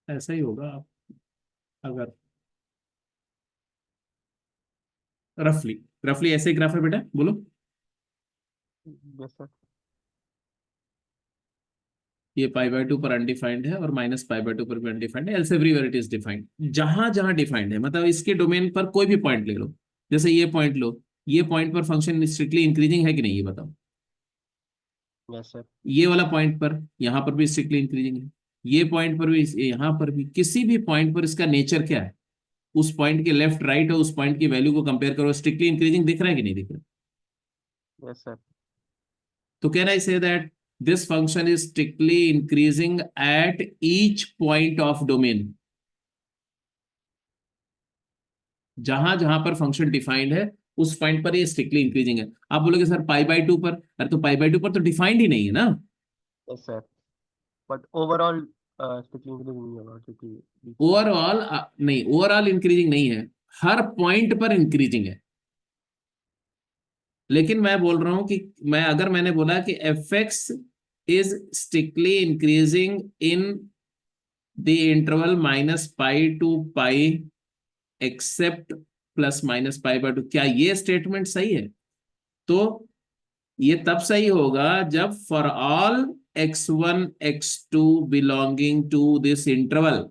S1: ऐसा ही होगा। अगर रफली रफली ऐसे ही ग्राफ है बेटा, बोलो।
S2: Yes sir.
S1: ये π/2 पर अनडिफाइंड है और -π/2 पर भी अनडिफाइंड है, else everywhere it is defined. जहां जहां डिफाइंड है, मतलब इसके डोमेन पर कोई भी पॉइंट ले लो, जैसे ये पॉइंट लो, ये पॉइंट पर फंक्शन स्ट्रिक्टली इंक्रीजिंग है कि नहीं, ये बताओ।
S2: Yes sir.
S1: ये वाला पॉइंट पर, यहां पर भी स्ट्रिक्टली इंक्रीजिंग है, ये पॉइंट पर भी, यहां पर भी, किसी भी पॉइंट पर इसका नेचर क्या है, उस पॉइंट के लेफ्ट राइट और उस पॉइंट की वैल्यू को कंपेयर करो, स्ट्रिक्टली इंक्रीजिंग दिख रहा है कि नहीं दिख रहा?
S2: Yes sir.
S1: तो can I say that this function is strictly increasing at each point of domain? जहां जहां पर फंक्शन डिफाइंड है उस पॉइंट पर ये स्ट्रिक्टली इंक्रीजिंग है। आप बोलोगे सर π/2 पर, अरे तो π/2 पर तो डिफाइंड ही नहीं है ना।
S2: Yes sir. बट ओवरऑल स्टिकलिंग के लिए नहीं होगा क्योंकि बीच में।
S1: ओवरऑल नहीं, ओवरऑल इंक्रीजिंग नहीं है, हर पॉइंट पर इंक्रीजिंग है। लेकिन मैं बोल रहा हूं कि अगर मैंने बोला कि f x is strictly increasing in the interval -π to π except +-π/2, क्या ये स्टेटमेंट सही है? तो ये तब सही होगा जब for all x1 x2 belonging to this interval,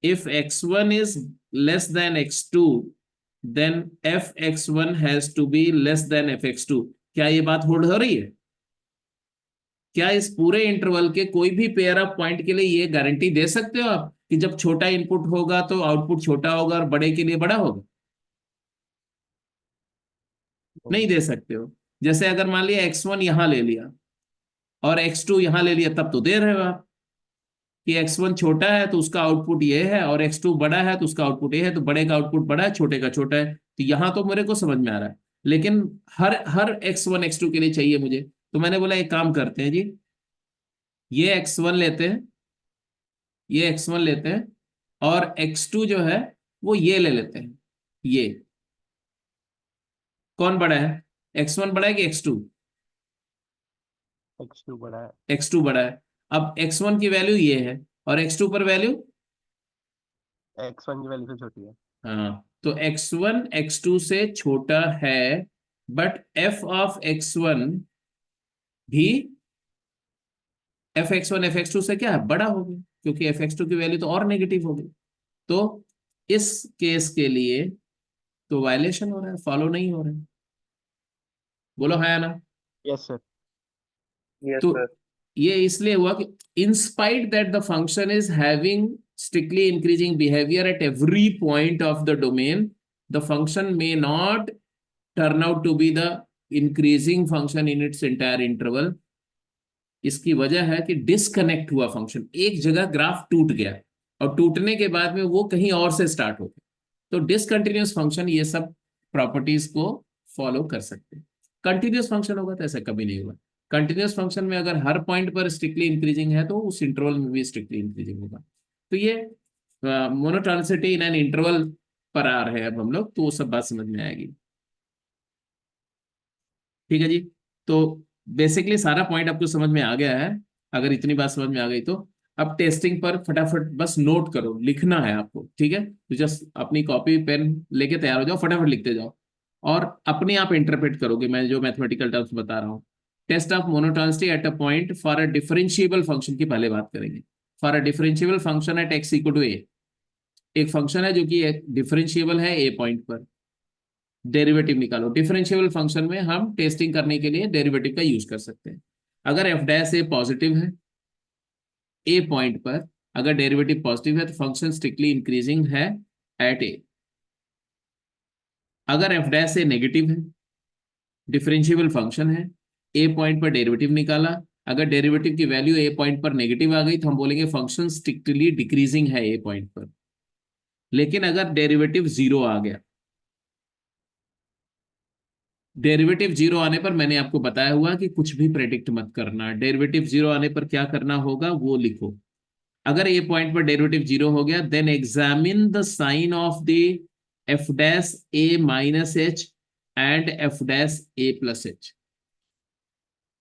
S1: if x1 is less than x2 then fx1 has to be less than fx2। क्या ये बात होल्ड हो रही है? क्या इस पूरे इंटरवल के कोई भी पेयर ऑफ पॉइंट के लिए ये गारंटी दे सकते हो आप कि जब छोटा इनपुट होगा तो आउटपुट छोटा होगा और बड़े के लिए बड़ा होगा? नहीं दे सकते हो। जैसे अगर मान लिया x1 यहां ले लिया और x2 यहां ले लिया, तब तो दे रहे हो आप कि x1 छोटा है तो उसका आउटपुट ये है और x2 बड़ा है तो उसका आउटपुट ये है, तो बड़े का आउटपुट बड़ा है, छोटे का छोटा है। तो यहां तो मेरे को समझ में आ रहा है, लेकिन हर हर x1 x2 के लिए चाहिए मुझे। तो मैंने बोला एक काम करते हैं जी, ये x1 लेते हैं, ये x1 लेते हैं, और x2 जो है वो ये ले लेते हैं। ये कौन बड़ा है, x1 बड़ा है कि x2?
S2: x2 बड़ा है।
S1: x2 बड़ा है। अब x1 की वैल्यू ये है और x2 पर वैल्यू,
S2: x1 की वैल्यू से छोटी है।
S1: हाँ, तो x1 x2 से छोटा है, बट f ऑफ x1 भी fx1 fx2 से क्या है, बड़ा हो गया, क्योंकि fx2 की वैल्यू तो और नेगेटिव हो गई। तो इस केस के लिए तो वायलेशन हो रहा है, फॉलो नहीं हो रहा है। बोलो है ना?
S2: Yes sir.
S5: Yes,
S1: तो
S5: sir.
S1: ये इसलिए हुआ कि in spite that the function is having strictly increasing behavior at every point of the domain, the function may not turn out to be the increasing function in its entire interval. इसकी वजह है कि डिस्कनेक्ट हुआ फंक्शन, एक जगह ग्राफ टूट गया और टूटने के बाद में वो कहीं और से स्टार्ट हो गया। तो डिसकंटिन्यूअस फंक्शन ये सब प्रॉपर्टीज को फॉलो कर सकते हैं। कंटिन्यूअस फंक्शन होगा तो ऐसा कभी नहीं होगा। कंटिन्यूअस फंक्शन में अगर हर पॉइंट पर स्ट्रिक्टली इंक्रीजिंग है तो उस इंटरवल में भी स्ट्रिक्टली इंक्रीजिंग होगा। तो ये मोनोटोनिसिटी इन एन इंटरवल पर आ रहे हैं अब हम लोग, तो वो सब बात समझ में आएगी। ठीक है जी। तो बेसिकली सारा पॉइंट आपको समझ में आ गया है। अगर इतनी बात समझ में आ गई तो अब टेस्टिंग पर फटाफट बस नोट करो, लिखना है आपको। ठीक है, तो जस्ट अपनी कॉपी पेन लेके तैयार हो जाओ, फटाफट लिखते जाओ और अपने आप इंटरप्रेट करोगे मैं जो मैथमेटिकल टर्म्स बता रहा हूँ। Test of monotonicity at a point for a differentiable function की पहले बात करेंगे। For a differentiable function at x equal to a, एक फंक्शन है जो कि डिफरेंशिएबल है ए पॉइंट पर, डेरिवेटिव निकालो। डिफरेंशिएबल फंक्शन में हम टेस्टिंग करने के लिए डेरिवेटिव का यूज कर सकते हैं। अगर एफ डैश ए पॉजिटिव है ए पॉइंट पर, अगर डेरिवेटिव पॉजिटिव है तो फंक्शन स्ट्रिक्टली इंक्रीजिंग है एट ए। अगर एफ डैश ए नेगेटिव है, डिफरेंशिएबल फंक्शन है, ए पॉइंट पर डेरिवेटिव निकाला, अगर डेरिवेटिव की वैल्यू ए पॉइंट पर नेगेटिव आ गई तो हम बोलेंगे फंक्शन स्ट्रिक्टली डिक्रीजिंग है ए पॉइंट पर। लेकिन अगर डेरिवेटिव जीरो आ गया, डेरिवेटिव जीरो आने पर मैंने आपको बताया हुआ कि कुछ भी प्रेडिक्ट मत करना। डेरिवेटिव जीरो आने पर क्या करना होगा वो लिखो। अगर ए पॉइंट पर डेरिवेटिव जीरो हो गया then examine the sign of the f dash a minus h and f dash a plus h.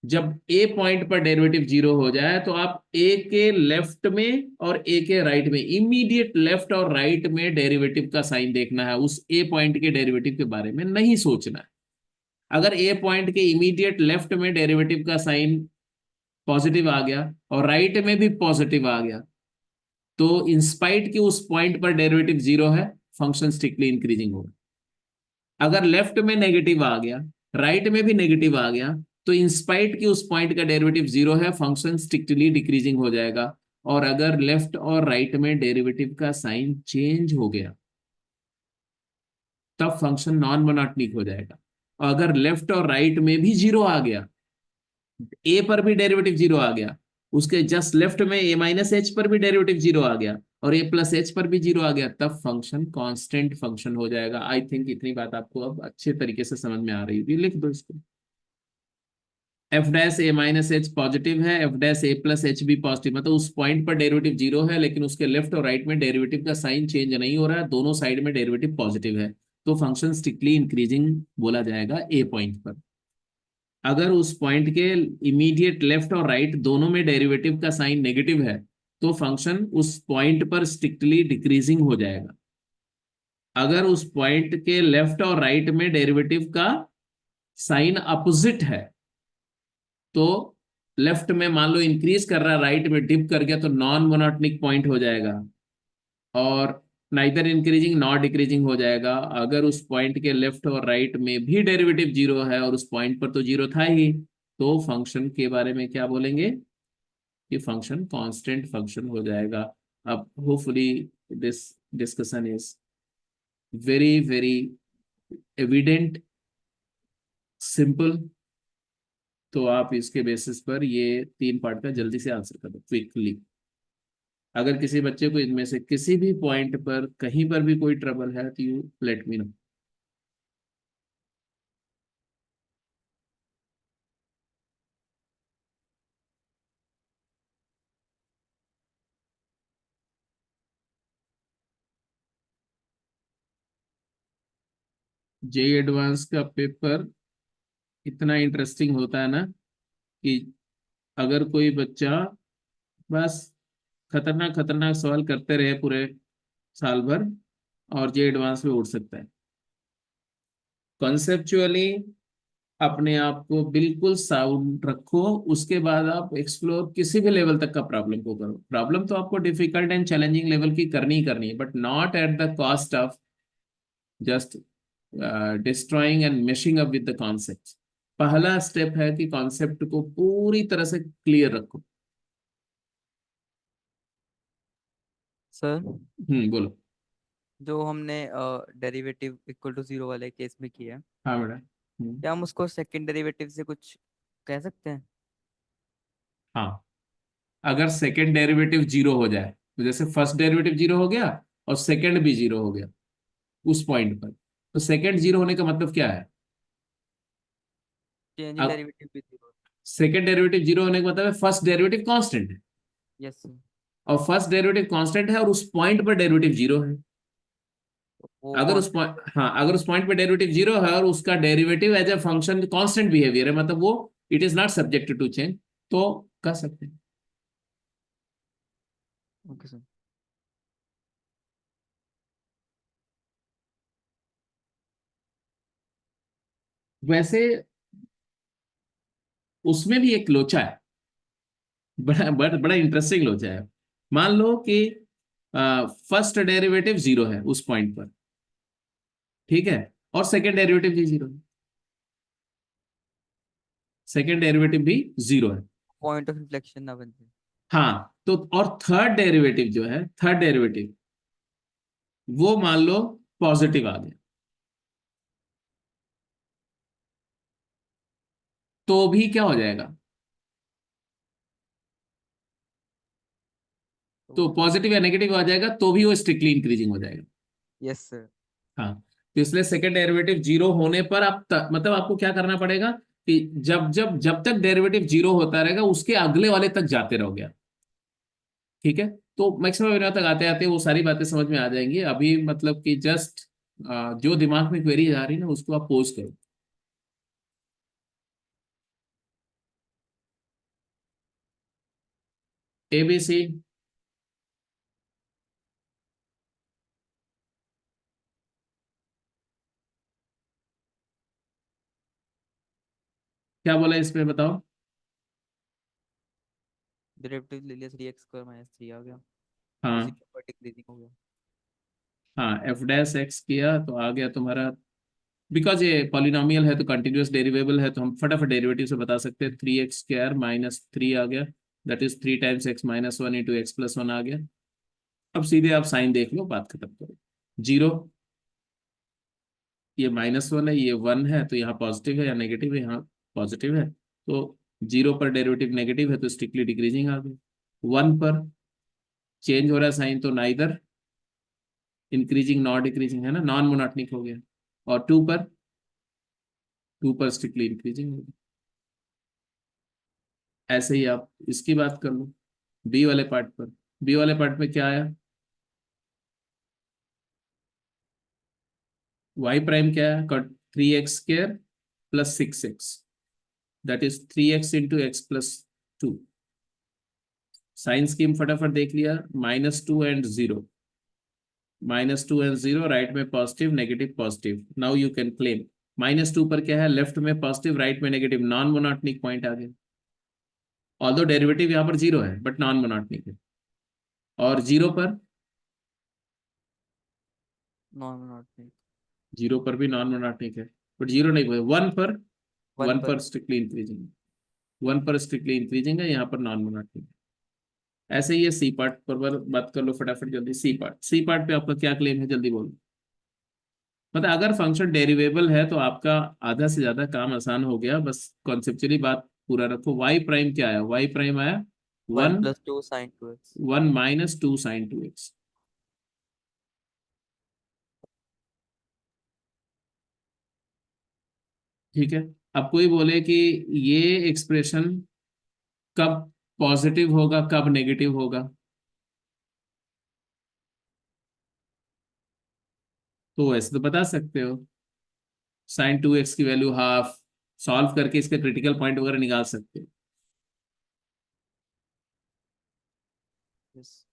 S1: जब ए पॉइंट पर डेरिवेटिव जीरो हो जाए तो आप ए के लेफ्ट में और ए के राइट में, इमीडिएट लेफ्ट और राइट में डेरिवेटिव का साइन देखना है। उस ए पॉइंट के डेरिवेटिव के बारे में नहीं सोचना है। अगर ए पॉइंट के इमीडिएट लेफ्ट में डेरिवेटिव का साइन पॉजिटिव आ गया और राइट में भी पॉजिटिव आ गया तो इंस्पाइट कि उस पॉइंट पर डेरिवेटिव जीरो है, फंक्शन स्ट्रिक्टली इंक्रीजिंग होगा। अगर लेफ्ट में नेगेटिव आ गया, राइट में भी नेगेटिव आ गया, तो इंस्पाइट कि उस पॉइंट का डेरिवेटिव जीरो है, फंक्शन स्ट्रिक्टली डिक्रीजिंग हो जाएगा। और अगर लेफ्ट और राइट में डेरिवेटिव का साइन चेंज हो गया तब फंक्शन नॉन मोनोटोनिक हो जाएगा। और अगर लेफ्ट और राइट में भी जीरो आ गया, ए पर भी डेरिवेटिव जीरो आ गया, उसके जस्ट लेफ्ट में ए माइनस एच पर भी डेरिवेटिव जीरो आ गया और ए प्लस एच पर भी जीरो आ गया, तब फंक्शन कांस्टेंट फंक्शन हो जाएगा। आई थिंक इतनी बात आपको अब अच्छे तरीके से समझ में आ रही होगी। लिख दो इसको। F dash a minus H positive है, F dash a plus H भी पॉजिटिव, मतलब उस पॉइंट पर डेरिवेटिव जीरो है लेकिन उसके लेफ्ट और राइट में डेरिवेटिव का साइन चेंज नहीं हो रहा है, दोनों साइड में डेरिवेटिव पॉजिटिव है, तो फंक्शन स्ट्रिक्टली इंक्रीजिंग बोला जाएगा ए पॉइंट पर। अगर उस पॉइंट के इमीडिएट लेफ्ट और राइट दोनों में डेरिवेटिव का साइन नेगेटिव है तो फंक्शन उस पॉइंट पर स्ट्रिक्टली डिक्रीजिंग हो जाएगा। अगर उस पॉइंट के लेफ्ट और राइट में डेरिवेटिव का साइन अपोजिट है तो लेफ्ट में मान लो इंक्रीज कर रहा है, राइट में डिप कर गया, तो नॉन मोनोटोनिक पॉइंट हो जाएगा और नाइदर इंक्रीजिंग नॉट डिक्रीजिंग हो जाएगा। अगर उस पॉइंट के लेफ्ट और राइट में भी डेरिवेटिव जीरो है और उस पॉइंट पर तो जीरो था ही, तो फंक्शन के बारे में क्या बोलेंगे कि फंक्शन कांस्टेंट फंक्शन हो जाएगा। अब hopefully this discussion is very very evident, simple. तो आप इसके बेसिस पर ये 3 पार्ट का जल्दी से आंसर कर दो क्विकली। अगर किसी बच्चे को इनमें से किसी भी पॉइंट पर कहीं पर भी कोई ट्रबल है तो you let me know. J advance का पेपर इतना इंटरेस्टिंग होता है ना कि अगर कोई बच्चा बस खतरनाक खतरनाक सवाल करते रहे पूरे साल भर और जे एडवांस में उठ सकता है। कॉन्सेप्चुअली अपने आप को बिल्कुल साउंड रखो, उसके बाद आप एक्सप्लोर किसी भी लेवल तक का प्रॉब्लम को करो। प्रॉब्लम तो आपको डिफिकल्ट एंड चैलेंजिंग लेवल की करनी ही करनी है, but not at the cost of just destroying and meshing up with the concept. पहला स्टेप है कि कॉन्सेप्ट को पूरी तरह से क्लियर रखो।
S4: सर
S1: बोलो।
S4: जो हमने डेरिवेटिव इक्वल टू जीरो वाले केस में किया है,
S1: हाँ बेटा।
S4: क्या हम उसको सेकंड डेरिवेटिव से कुछ कह सकते हैं?
S1: हाँ, अगर सेकेंड डेरिवेटिव जीरो हो जाए, तो जैसे फर्स्ट डेरिवेटिव जीरो हो गया और सेकेंड भी जीरो हो गया उस पॉइंट पर, तो सेकेंड जीरो होने का मतलब क्या है?
S4: चेंज इन
S1: अब
S4: डेरिवेटिव भी जीरो।
S1: सेकेंड डेरिवेटिव जीरो होने का मतलब है फर्स्ट डेरिवेटिव कांस्टेंट है,
S4: यस सर।
S1: और फर्स्ट डेरिवेटिव कांस्टेंट है और उस पॉइंट पर डेरिवेटिव जीरो है।
S4: वो
S1: अगर उस पॉइंट, हाँ, अगर उस पॉइंट पे डेरिवेटिव जीरो है और उसका derivative as a function constant behaviour है, मतलब वो it is not subject to change, तो कर सकते हैं।
S4: Okay sir.
S1: वैसे उसमें भी एक लोचा है, बड़ा बड़ा बड़ा इंटरेस्टिंग लोचा है। मान लो कि फर्स्ट डेरिवेटिव जीरो है उस पॉइंट पर, ठीक है, और सेकेंड डेरिवेटिव भी जीरो है, सेकेंड डेरिवेटिव भी जीरो है।
S4: पॉइंट ऑफ रिफ्लेक्शन ना बन जाए।
S1: हाँ, तो और थर्ड डेरिवेटिव जो है, थर्ड डेरिवेटिव वो मान लो पॉजिटिव आ गया, तो भी क्या हो जाएगा? तो पॉजिटिव या नेगेटिव आ जाएगा तो भी वो स्ट्रिक्टली इंक्रीजिंग हो जाएगा।
S4: Yes sir.
S1: हाँ, तो इसलिए सेकेंड डेरिवेटिव जीरो होने पर आप मतलब आपको क्या करना पड़ेगा कि जब जब जब तक डेरिवेटिव जीरो होता रहेगा उसके अगले वाले तक जाते रहोगे आप, ठीक है। तो मैक्सिमम बिंदु तक आते आते वो सारी बातें समझ में आ जाएंगी। अभी मतलब कि जस्ट जो दिमाग में क्वेरी आ रही है ना उसको आप पोज करो। ABC, क्या बोला इसमें बताओ?
S4: डेरिवेटिव ले लिया 3x² - 3 आ गया, उसी
S1: हाँ
S4: के ऊपर डिक्रीजिंग हो गया।
S1: हाँ, f' किया तो आ गया तुम्हारा, बिकॉज ये पॉलिनोमियल है तो कंटिन्यूअस डेरिवेबल है, तो हम फटाफट डेरिवेटिव से बता सकते हैं। 3x² - 3 आ गया, that is 3 times x-1 into x+1 आ गया। अब सीधे आप साइन देख लो, बात खत्म करो। जीरो, ये -1 है, ये 1 है, तो यहाँ पॉजिटिव है या नेगेटिव है? यहाँ पॉजिटिव है, तो जीरो पर डेरिवेटिव नेगेटिव है तो स्ट्रिक्टली डिक्रीजिंग आ गई। 1 पर चेंज हो रहा है साइन, तो नाइदर इंक्रीजिंग नॉट डिक्रीजिंग है ना, नॉन मोनोटोनिक हो गया। और 2 पर स्ट्रिक्टली इंक्रीजिंग हो गया। ऐसे ही आप इसकी बात कर लो, बी वाले पार्ट पर। बी वाले पार्ट में क्या आया? वाई प्राइम क्या है? 3x² + 6x, that is 3x into x+2। Sign scheme फटाफट देख लिया, -2 एंड 0, -2 एंड 0, राइट में positive negative positive. Now you can claim -2 पर क्या है? लेफ्ट में पॉजिटिव राइट में नेगेटिव, नॉन मोनोटोनिक पॉइंट आ गया। ऑल्दो डेरिवेटिव यहाँ पर 0 है बट नॉन मोनोटोनिक है। और 0 पर,
S4: नॉन मोनोटोनिक।
S1: 0 पर भी नॉन मोनोटोनिक है, बट 0 नहीं हुआ। 1 पर,
S4: 1
S1: 1
S4: पर
S1: पर स्ट्रिक्टली इंक्रीजिंग, 1 पर स्ट्रिक्टली इंक्रीजिंग है, यहाँ पर नॉन मोनोटोनिक। ऐसे ही ये सी पार्ट पर बात कर लो फटाफट जल्दी। सी पार्ट पे आपका क्या क्लेम है, जल्दी बोलो। मतलब अगर फंक्शन डेरिवेबल है तो आपका आधा से ज्यादा काम आसान हो गया, बस कॉन्सेप्चुअली बात पूरा रखो। वाई प्राइम क्या आया? वाई प्राइम आया
S4: 1
S1: 1,
S4: + 2 sin 2x।
S1: 1 - 2 sin 2x, ठीक है। अब कोई बोले कि ये एक्सप्रेशन कब पॉजिटिव होगा कब नेगेटिव होगा, तो वैसे तो बता सकते हो। sin 2x की वैल्यू हाफ, सॉल्व करके इसके क्रिटिकल पॉइंट वगैरह निकाल सकते हो।
S4: यस।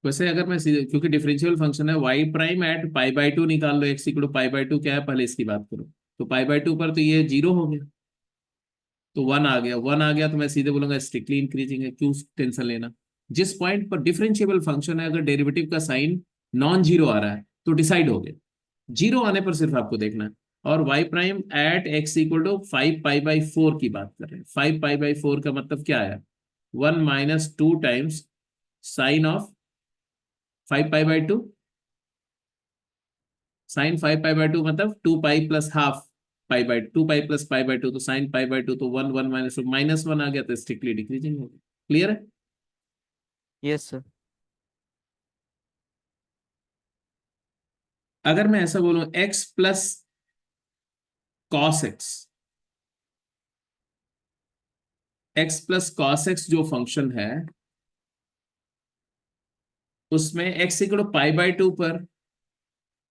S1: वैसे अगर मैं सीधे, क्योंकि डिफरेंशियल फंक्शन है, वाई प्राइम एट π/2 निकाल लो, x इक्वल π/2 क्या है पहले इसकी बात करो। तो π/2 पर तो ये 0 हो गया, तो 1 आ गया, 1 आ गया तो मैं सीधे बोलूंगा स्ट्रिक्टली इंक्रीजिंग है, क्यों टेंशन लेना। जिस पॉइंट पर डिफरेंशिएबल फंक्शन है, अगर डेरिवेटिव का साइन नॉन जीरो आ रहा है तो डिसाइड हो गया, जीरो आने पर सिर्फ आपको देखना है। और y prime at x equal to 5π/4 की बात कर रहे हैं। 5π/4 का मतलब क्या है? 1 - 2 टाइम्स साइन ऑफ 5π/2, साइन 5π/2 मतलब 2π + ½ पाई by 2 pi plus pi by 2 तो साइन पाई बाय 2 तो 1 1 माइनस 1 आ गया तो स्ट्रिक्टली डिक्रीजिंग हो गया। क्लियर है?
S4: Yes sir.
S1: अगर मैं ऐसा बोलूं x plus cos x, x plus cos x जो फंक्शन है उसमें x equal to pi by 2 पर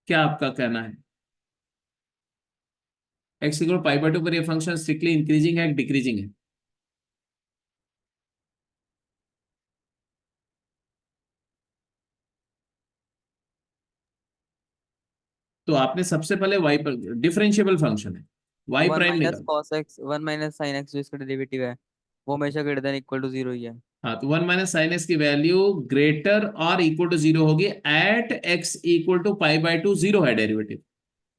S1: क्या आपका कहना है? x equal to pi by 2 पर ये फंक्शन स्ट्रिक्टली इंक्रीजिंग है डिक्रीजिंग है? तो आपने सबसे पहले y पर डिफरेंशिएबल फंक्शन है y
S4: वन
S1: प्राइम
S4: माइनस
S1: निकाल।
S4: Cos x, one minus sine x जो इसका डेरिवेटिव है वो हमेशा greater than equal to zero ही है।
S1: हाँ तो 1 माइनस साइन एक्स की वैल्यू ग्रेटर और इक्वल टू 0 होगी at x equal to pi by 2, 0 है डेरिवेटिव,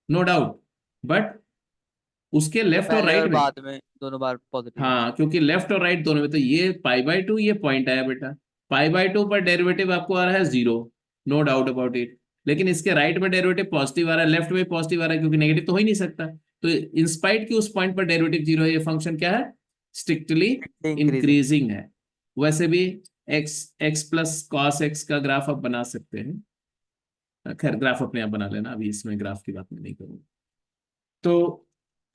S1: नो डाउट। बट उसके लेफ्ट और
S4: पहले और
S1: राइट में,
S4: बाद में दोनों बार पॉजिटिव है।
S1: हाँ क्योंकि लेफ्ट और राइट दोनों में, तो ये पाई बाय 2 ये पॉइंट आया बेटा, पाई बाय 2 पर डेरिवेटिव आपको आ रहा है 0, नो डाउट अबाउट इट। लेकिन इसके राइट में डेरिवेटिव पॉजिटिव आ रहा है, लेफ्ट में पॉजिटिव आ रहा है, क्योंकि नेगेटिव तो हो ही नहीं सकता। तो इंस्पाइट की उस पॉइंट पर डेरिवेटिव 0 है, ये फंक्शन क्या है? Strictly
S4: increasing.
S1: इंक्रीजिंग है। वैसे भी एक्स प्लस कॉस एक्स का ग्राफ आप बना सकते हैं, खैर ग्राफ अपने आप बना लेना, अभी इसमें ग्राफ की बात मैं नहीं करूंगा। तो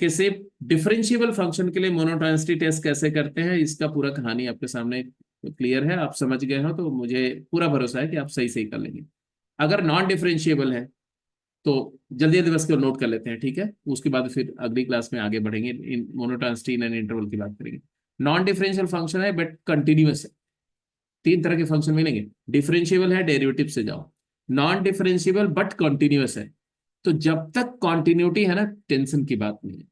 S1: किसी डिफरेंशिएबल फंक्शन के लिए मोनोटोनिसिटी टेस्ट कैसे करते हैं, इसका पूरा कहानी आपके सामने क्लियर है, आप समझ गए हो, तो मुझे पूरा भरोसा है कि आप सही सही कर लेंगे। अगर नॉन डिफरेंशिएबल है तो जल्दी जल्दी बस को नोट कर लेते हैं, ठीक है? उसके बाद फिर अगली क्लास में आगे बढ़ेंगे, इन मोनोटोनिसिटी एंड इंटरवल की बात करेंगे। नॉन डिफरेंशियल फंक्शन है बट कंटिन्यूअस है। तीन तरह के फंक्शन मिलेंगे, डिफरेंशिएबल है डेरिवेटिव से जाओ, नॉन डिफरेंशिएबल बट कंटिन्यूअस है। तो जब तक कॉन्टिन्यूटी है ना, टेंशन की बात नहीं है।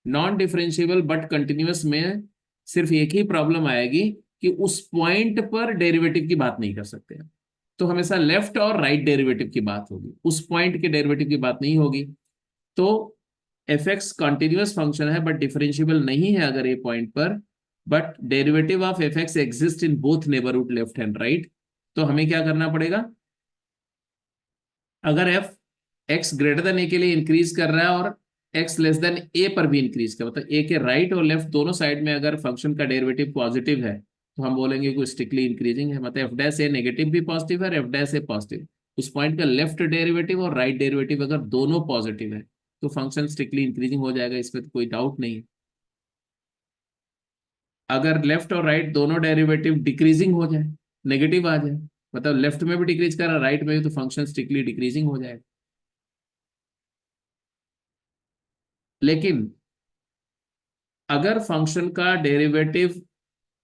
S1: नॉन डिफरेंशिएबल बट कंटिन्यूअस में सिर्फ एक ही प्रॉब्लम आएगी कि उस पॉइंट पर डेरिवेटिव की बात नहीं कर सकते हैं। तो हमेशा लेफ्ट और राइट डेरिवेटिव की बात होगी, उस पॉइंट के डेरिवेटिव की बात नहीं होगी। तो एफ एक्स कॉन्टिन्यूअस फंक्शन है बट डिफरेंशिएबल नहीं है अगर ये पॉइंट पर, but derivative of F x exist in both neighbourhood left and right. तो हमें क्या करना पड़ेगा? अगर एफ एक्स ग्रेटर देन ए के लिए इंक्रीज कर रहा है और एक्स लेस देन ए पर भी इंक्रीज कर, मतलब ए के राइट और लेफ्ट दोनों साइड में अगर फंक्शन का डेरिवेटिव पॉजिटिव है तो हम बोलेंगे कि स्ट्रिक्टली इंक्रीजिंग है, मतलब एफ डैश ए नेगेटिव भी पॉजिटिव है और एफ डैश ए पॉजिटिव, उस पॉइंट का लेफ्ट डेरिवेटिव और राइट डेरिवेटिव अगर दोनों पॉजिटिव है तो फंक्शन स्ट्रिक्टली इंक्रीजिंग हो जाएगा, इसमें तो कोई डाउट नहीं है। अगर लेफ्ट और राइट दोनों डेरिवेटिव डिक्रीजिंग हो जाए, नेगेटिव आ जाए, मतलब लेफ्ट में भी डिक्रीज कर रहा है राइट में भी, तो फंक्शन स्ट्रिक्टली डिक्रीजिंग हो जाएगा। लेकिन अगर फंक्शन का derivative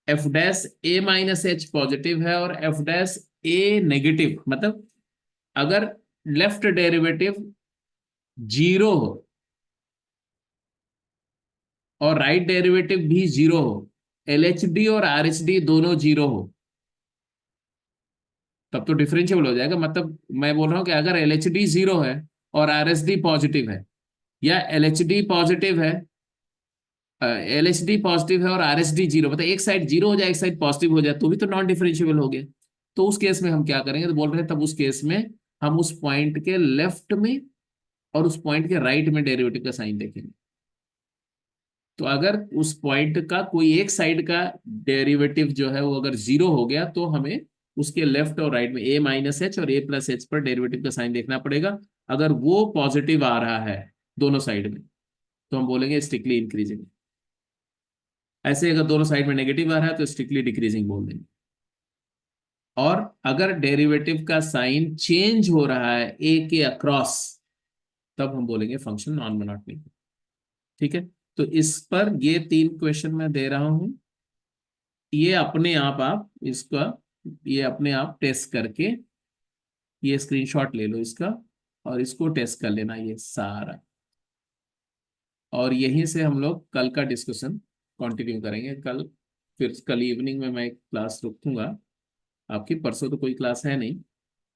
S1: F dash a minus H positive है और एफ डैश ए नेगेटिव, मतलब अगर लेफ्ट डेरिवेटिव 0 हो और राइट डेरिवेटिव भी 0 हो, एलएचडी और आरएचडी दोनों 0 हो, तब तो डिफरेंशिएबल हो जाएगा। मतलब मैं बोल रहा हूं कि अगर एलएचडी 0 है और आरएचडी पॉजिटिव है, या एलएचडी पॉजिटिव है, एलएचडी पॉजिटिव है और आरएसडी 0, मतलब एक साइड 0 हो जाए एक साइड पॉजिटिव हो जाए, तो भी तो नॉन डिफरेंशिएबल हो गया। तो उस केस में हम क्या करेंगे, तो बोल रहे हैं तब उस केस में हम उस पॉइंट के लेफ्ट में और उस पॉइंट के राइट में डेरिवेटिव का साइन देखेंगे। तो अगर उस पॉइंट का कोई एक साइड का डेरिवेटिव जो है वो अगर 0 हो गया तो हमें उसके लेफ्ट और राइट में ए माइनस एच और ए प्लस एच पर डेरिवेटिव का साइन देखना पड़ेगा। अगर वो पॉजिटिव आ रहा है दोनों साइड में तो हम बोलेंगे स्ट्रिक्टली इंक्रीजिंग। ऐसे अगर दोनों साइड में नेगेटिव आ रहा है तो स्ट्रिक्टली डिक्रीजिंग बोल देंगे। और अगर डेरिवेटिव का साइन चेंज हो रहा है ए के अक्रॉस, तब हम बोलेंगे फंक्शन नॉन मोनोटोनिक। ठीक है? तो इस पर ये 3 क्वेश्चन मैं दे रहा हूं, ये अपने आप इसका, ये अपने आप टेस्ट करके, ये स्क्रीनशॉट ले लो इसका और इसको टेस्ट कर लेना ये सारा, और यहीं से हम लोग कल का डिस्कशन कंटिन्यू करेंगे। कल फिर कल इवनिंग में मैं एक क्लास रखूंगा आपकी, परसों तो कोई क्लास है नहीं,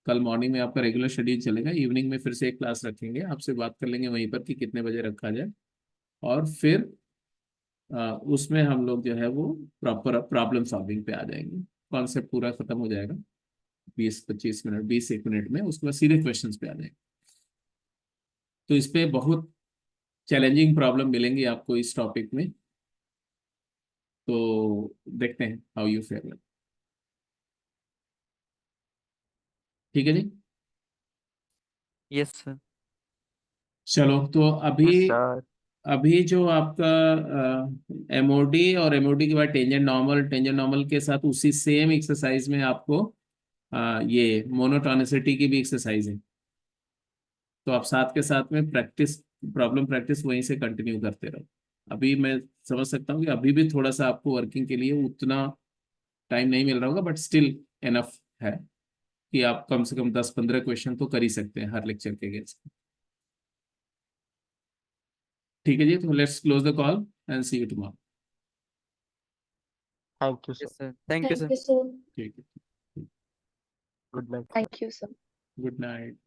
S1: कल मॉर्निंग में आपका रेगुलर शेड्यूल चलेगा, इवनिंग में फिर से एक क्लास रखेंगे, आपसे बात कर लेंगे वहीं पर कि कितने बजे रखा जाए। और फिर उसमें हम लोग जो है वो प्रॉपर प्रॉब्लम सॉल्विंग पे आ जाएंगे, कॉन्सेप्ट पूरा खत्म हो जाएगा 20-25 मिनट, 20-1 मिनट में, उसके बाद सीधे क्वेश्चंस पे आ जाएंगे। तो इस पे बहुत चैलेंजिंग प्रॉब्लम मिलेंगी आपको इस टॉपिक में, तो देखते हैं हाउ यू फेयर। ठीक है जी।
S4: Yes sir.
S1: चलो तो अभी
S2: यस सर।
S1: अभी जो आपका एमओडी और एमओडी के बाद टेंजेंट नॉर्मल के साथ उसी सेम एक्सरसाइज में आपको ये मोनोटोनिसिटी की भी एक्सरसाइज है, तो आप साथ के साथ में प्रॉब्लम प्रैक्टिस वहीं से कंटिन्यू करते रहो। अभी मैं समझ सकता हूँ कि अभी भी थोड़ा सा आपको वर्किंग के लिए उतना टाइम नहीं मिल रहा होगा, बट स्टिल एनफ है कि आप कम से कम 10-15 क्वेश्चन तो कर ही सकते हैं हर लेक्चर के अगेंस्ट। ठीक है जी, तो let's close the call and see you tomorrow.
S2: Thank you sir.
S4: Yes sir, thank you
S3: Thank
S4: sir.
S3: you, sir.
S1: ठीक है।
S2: Good night.
S3: Thank you, sir.
S1: Good night.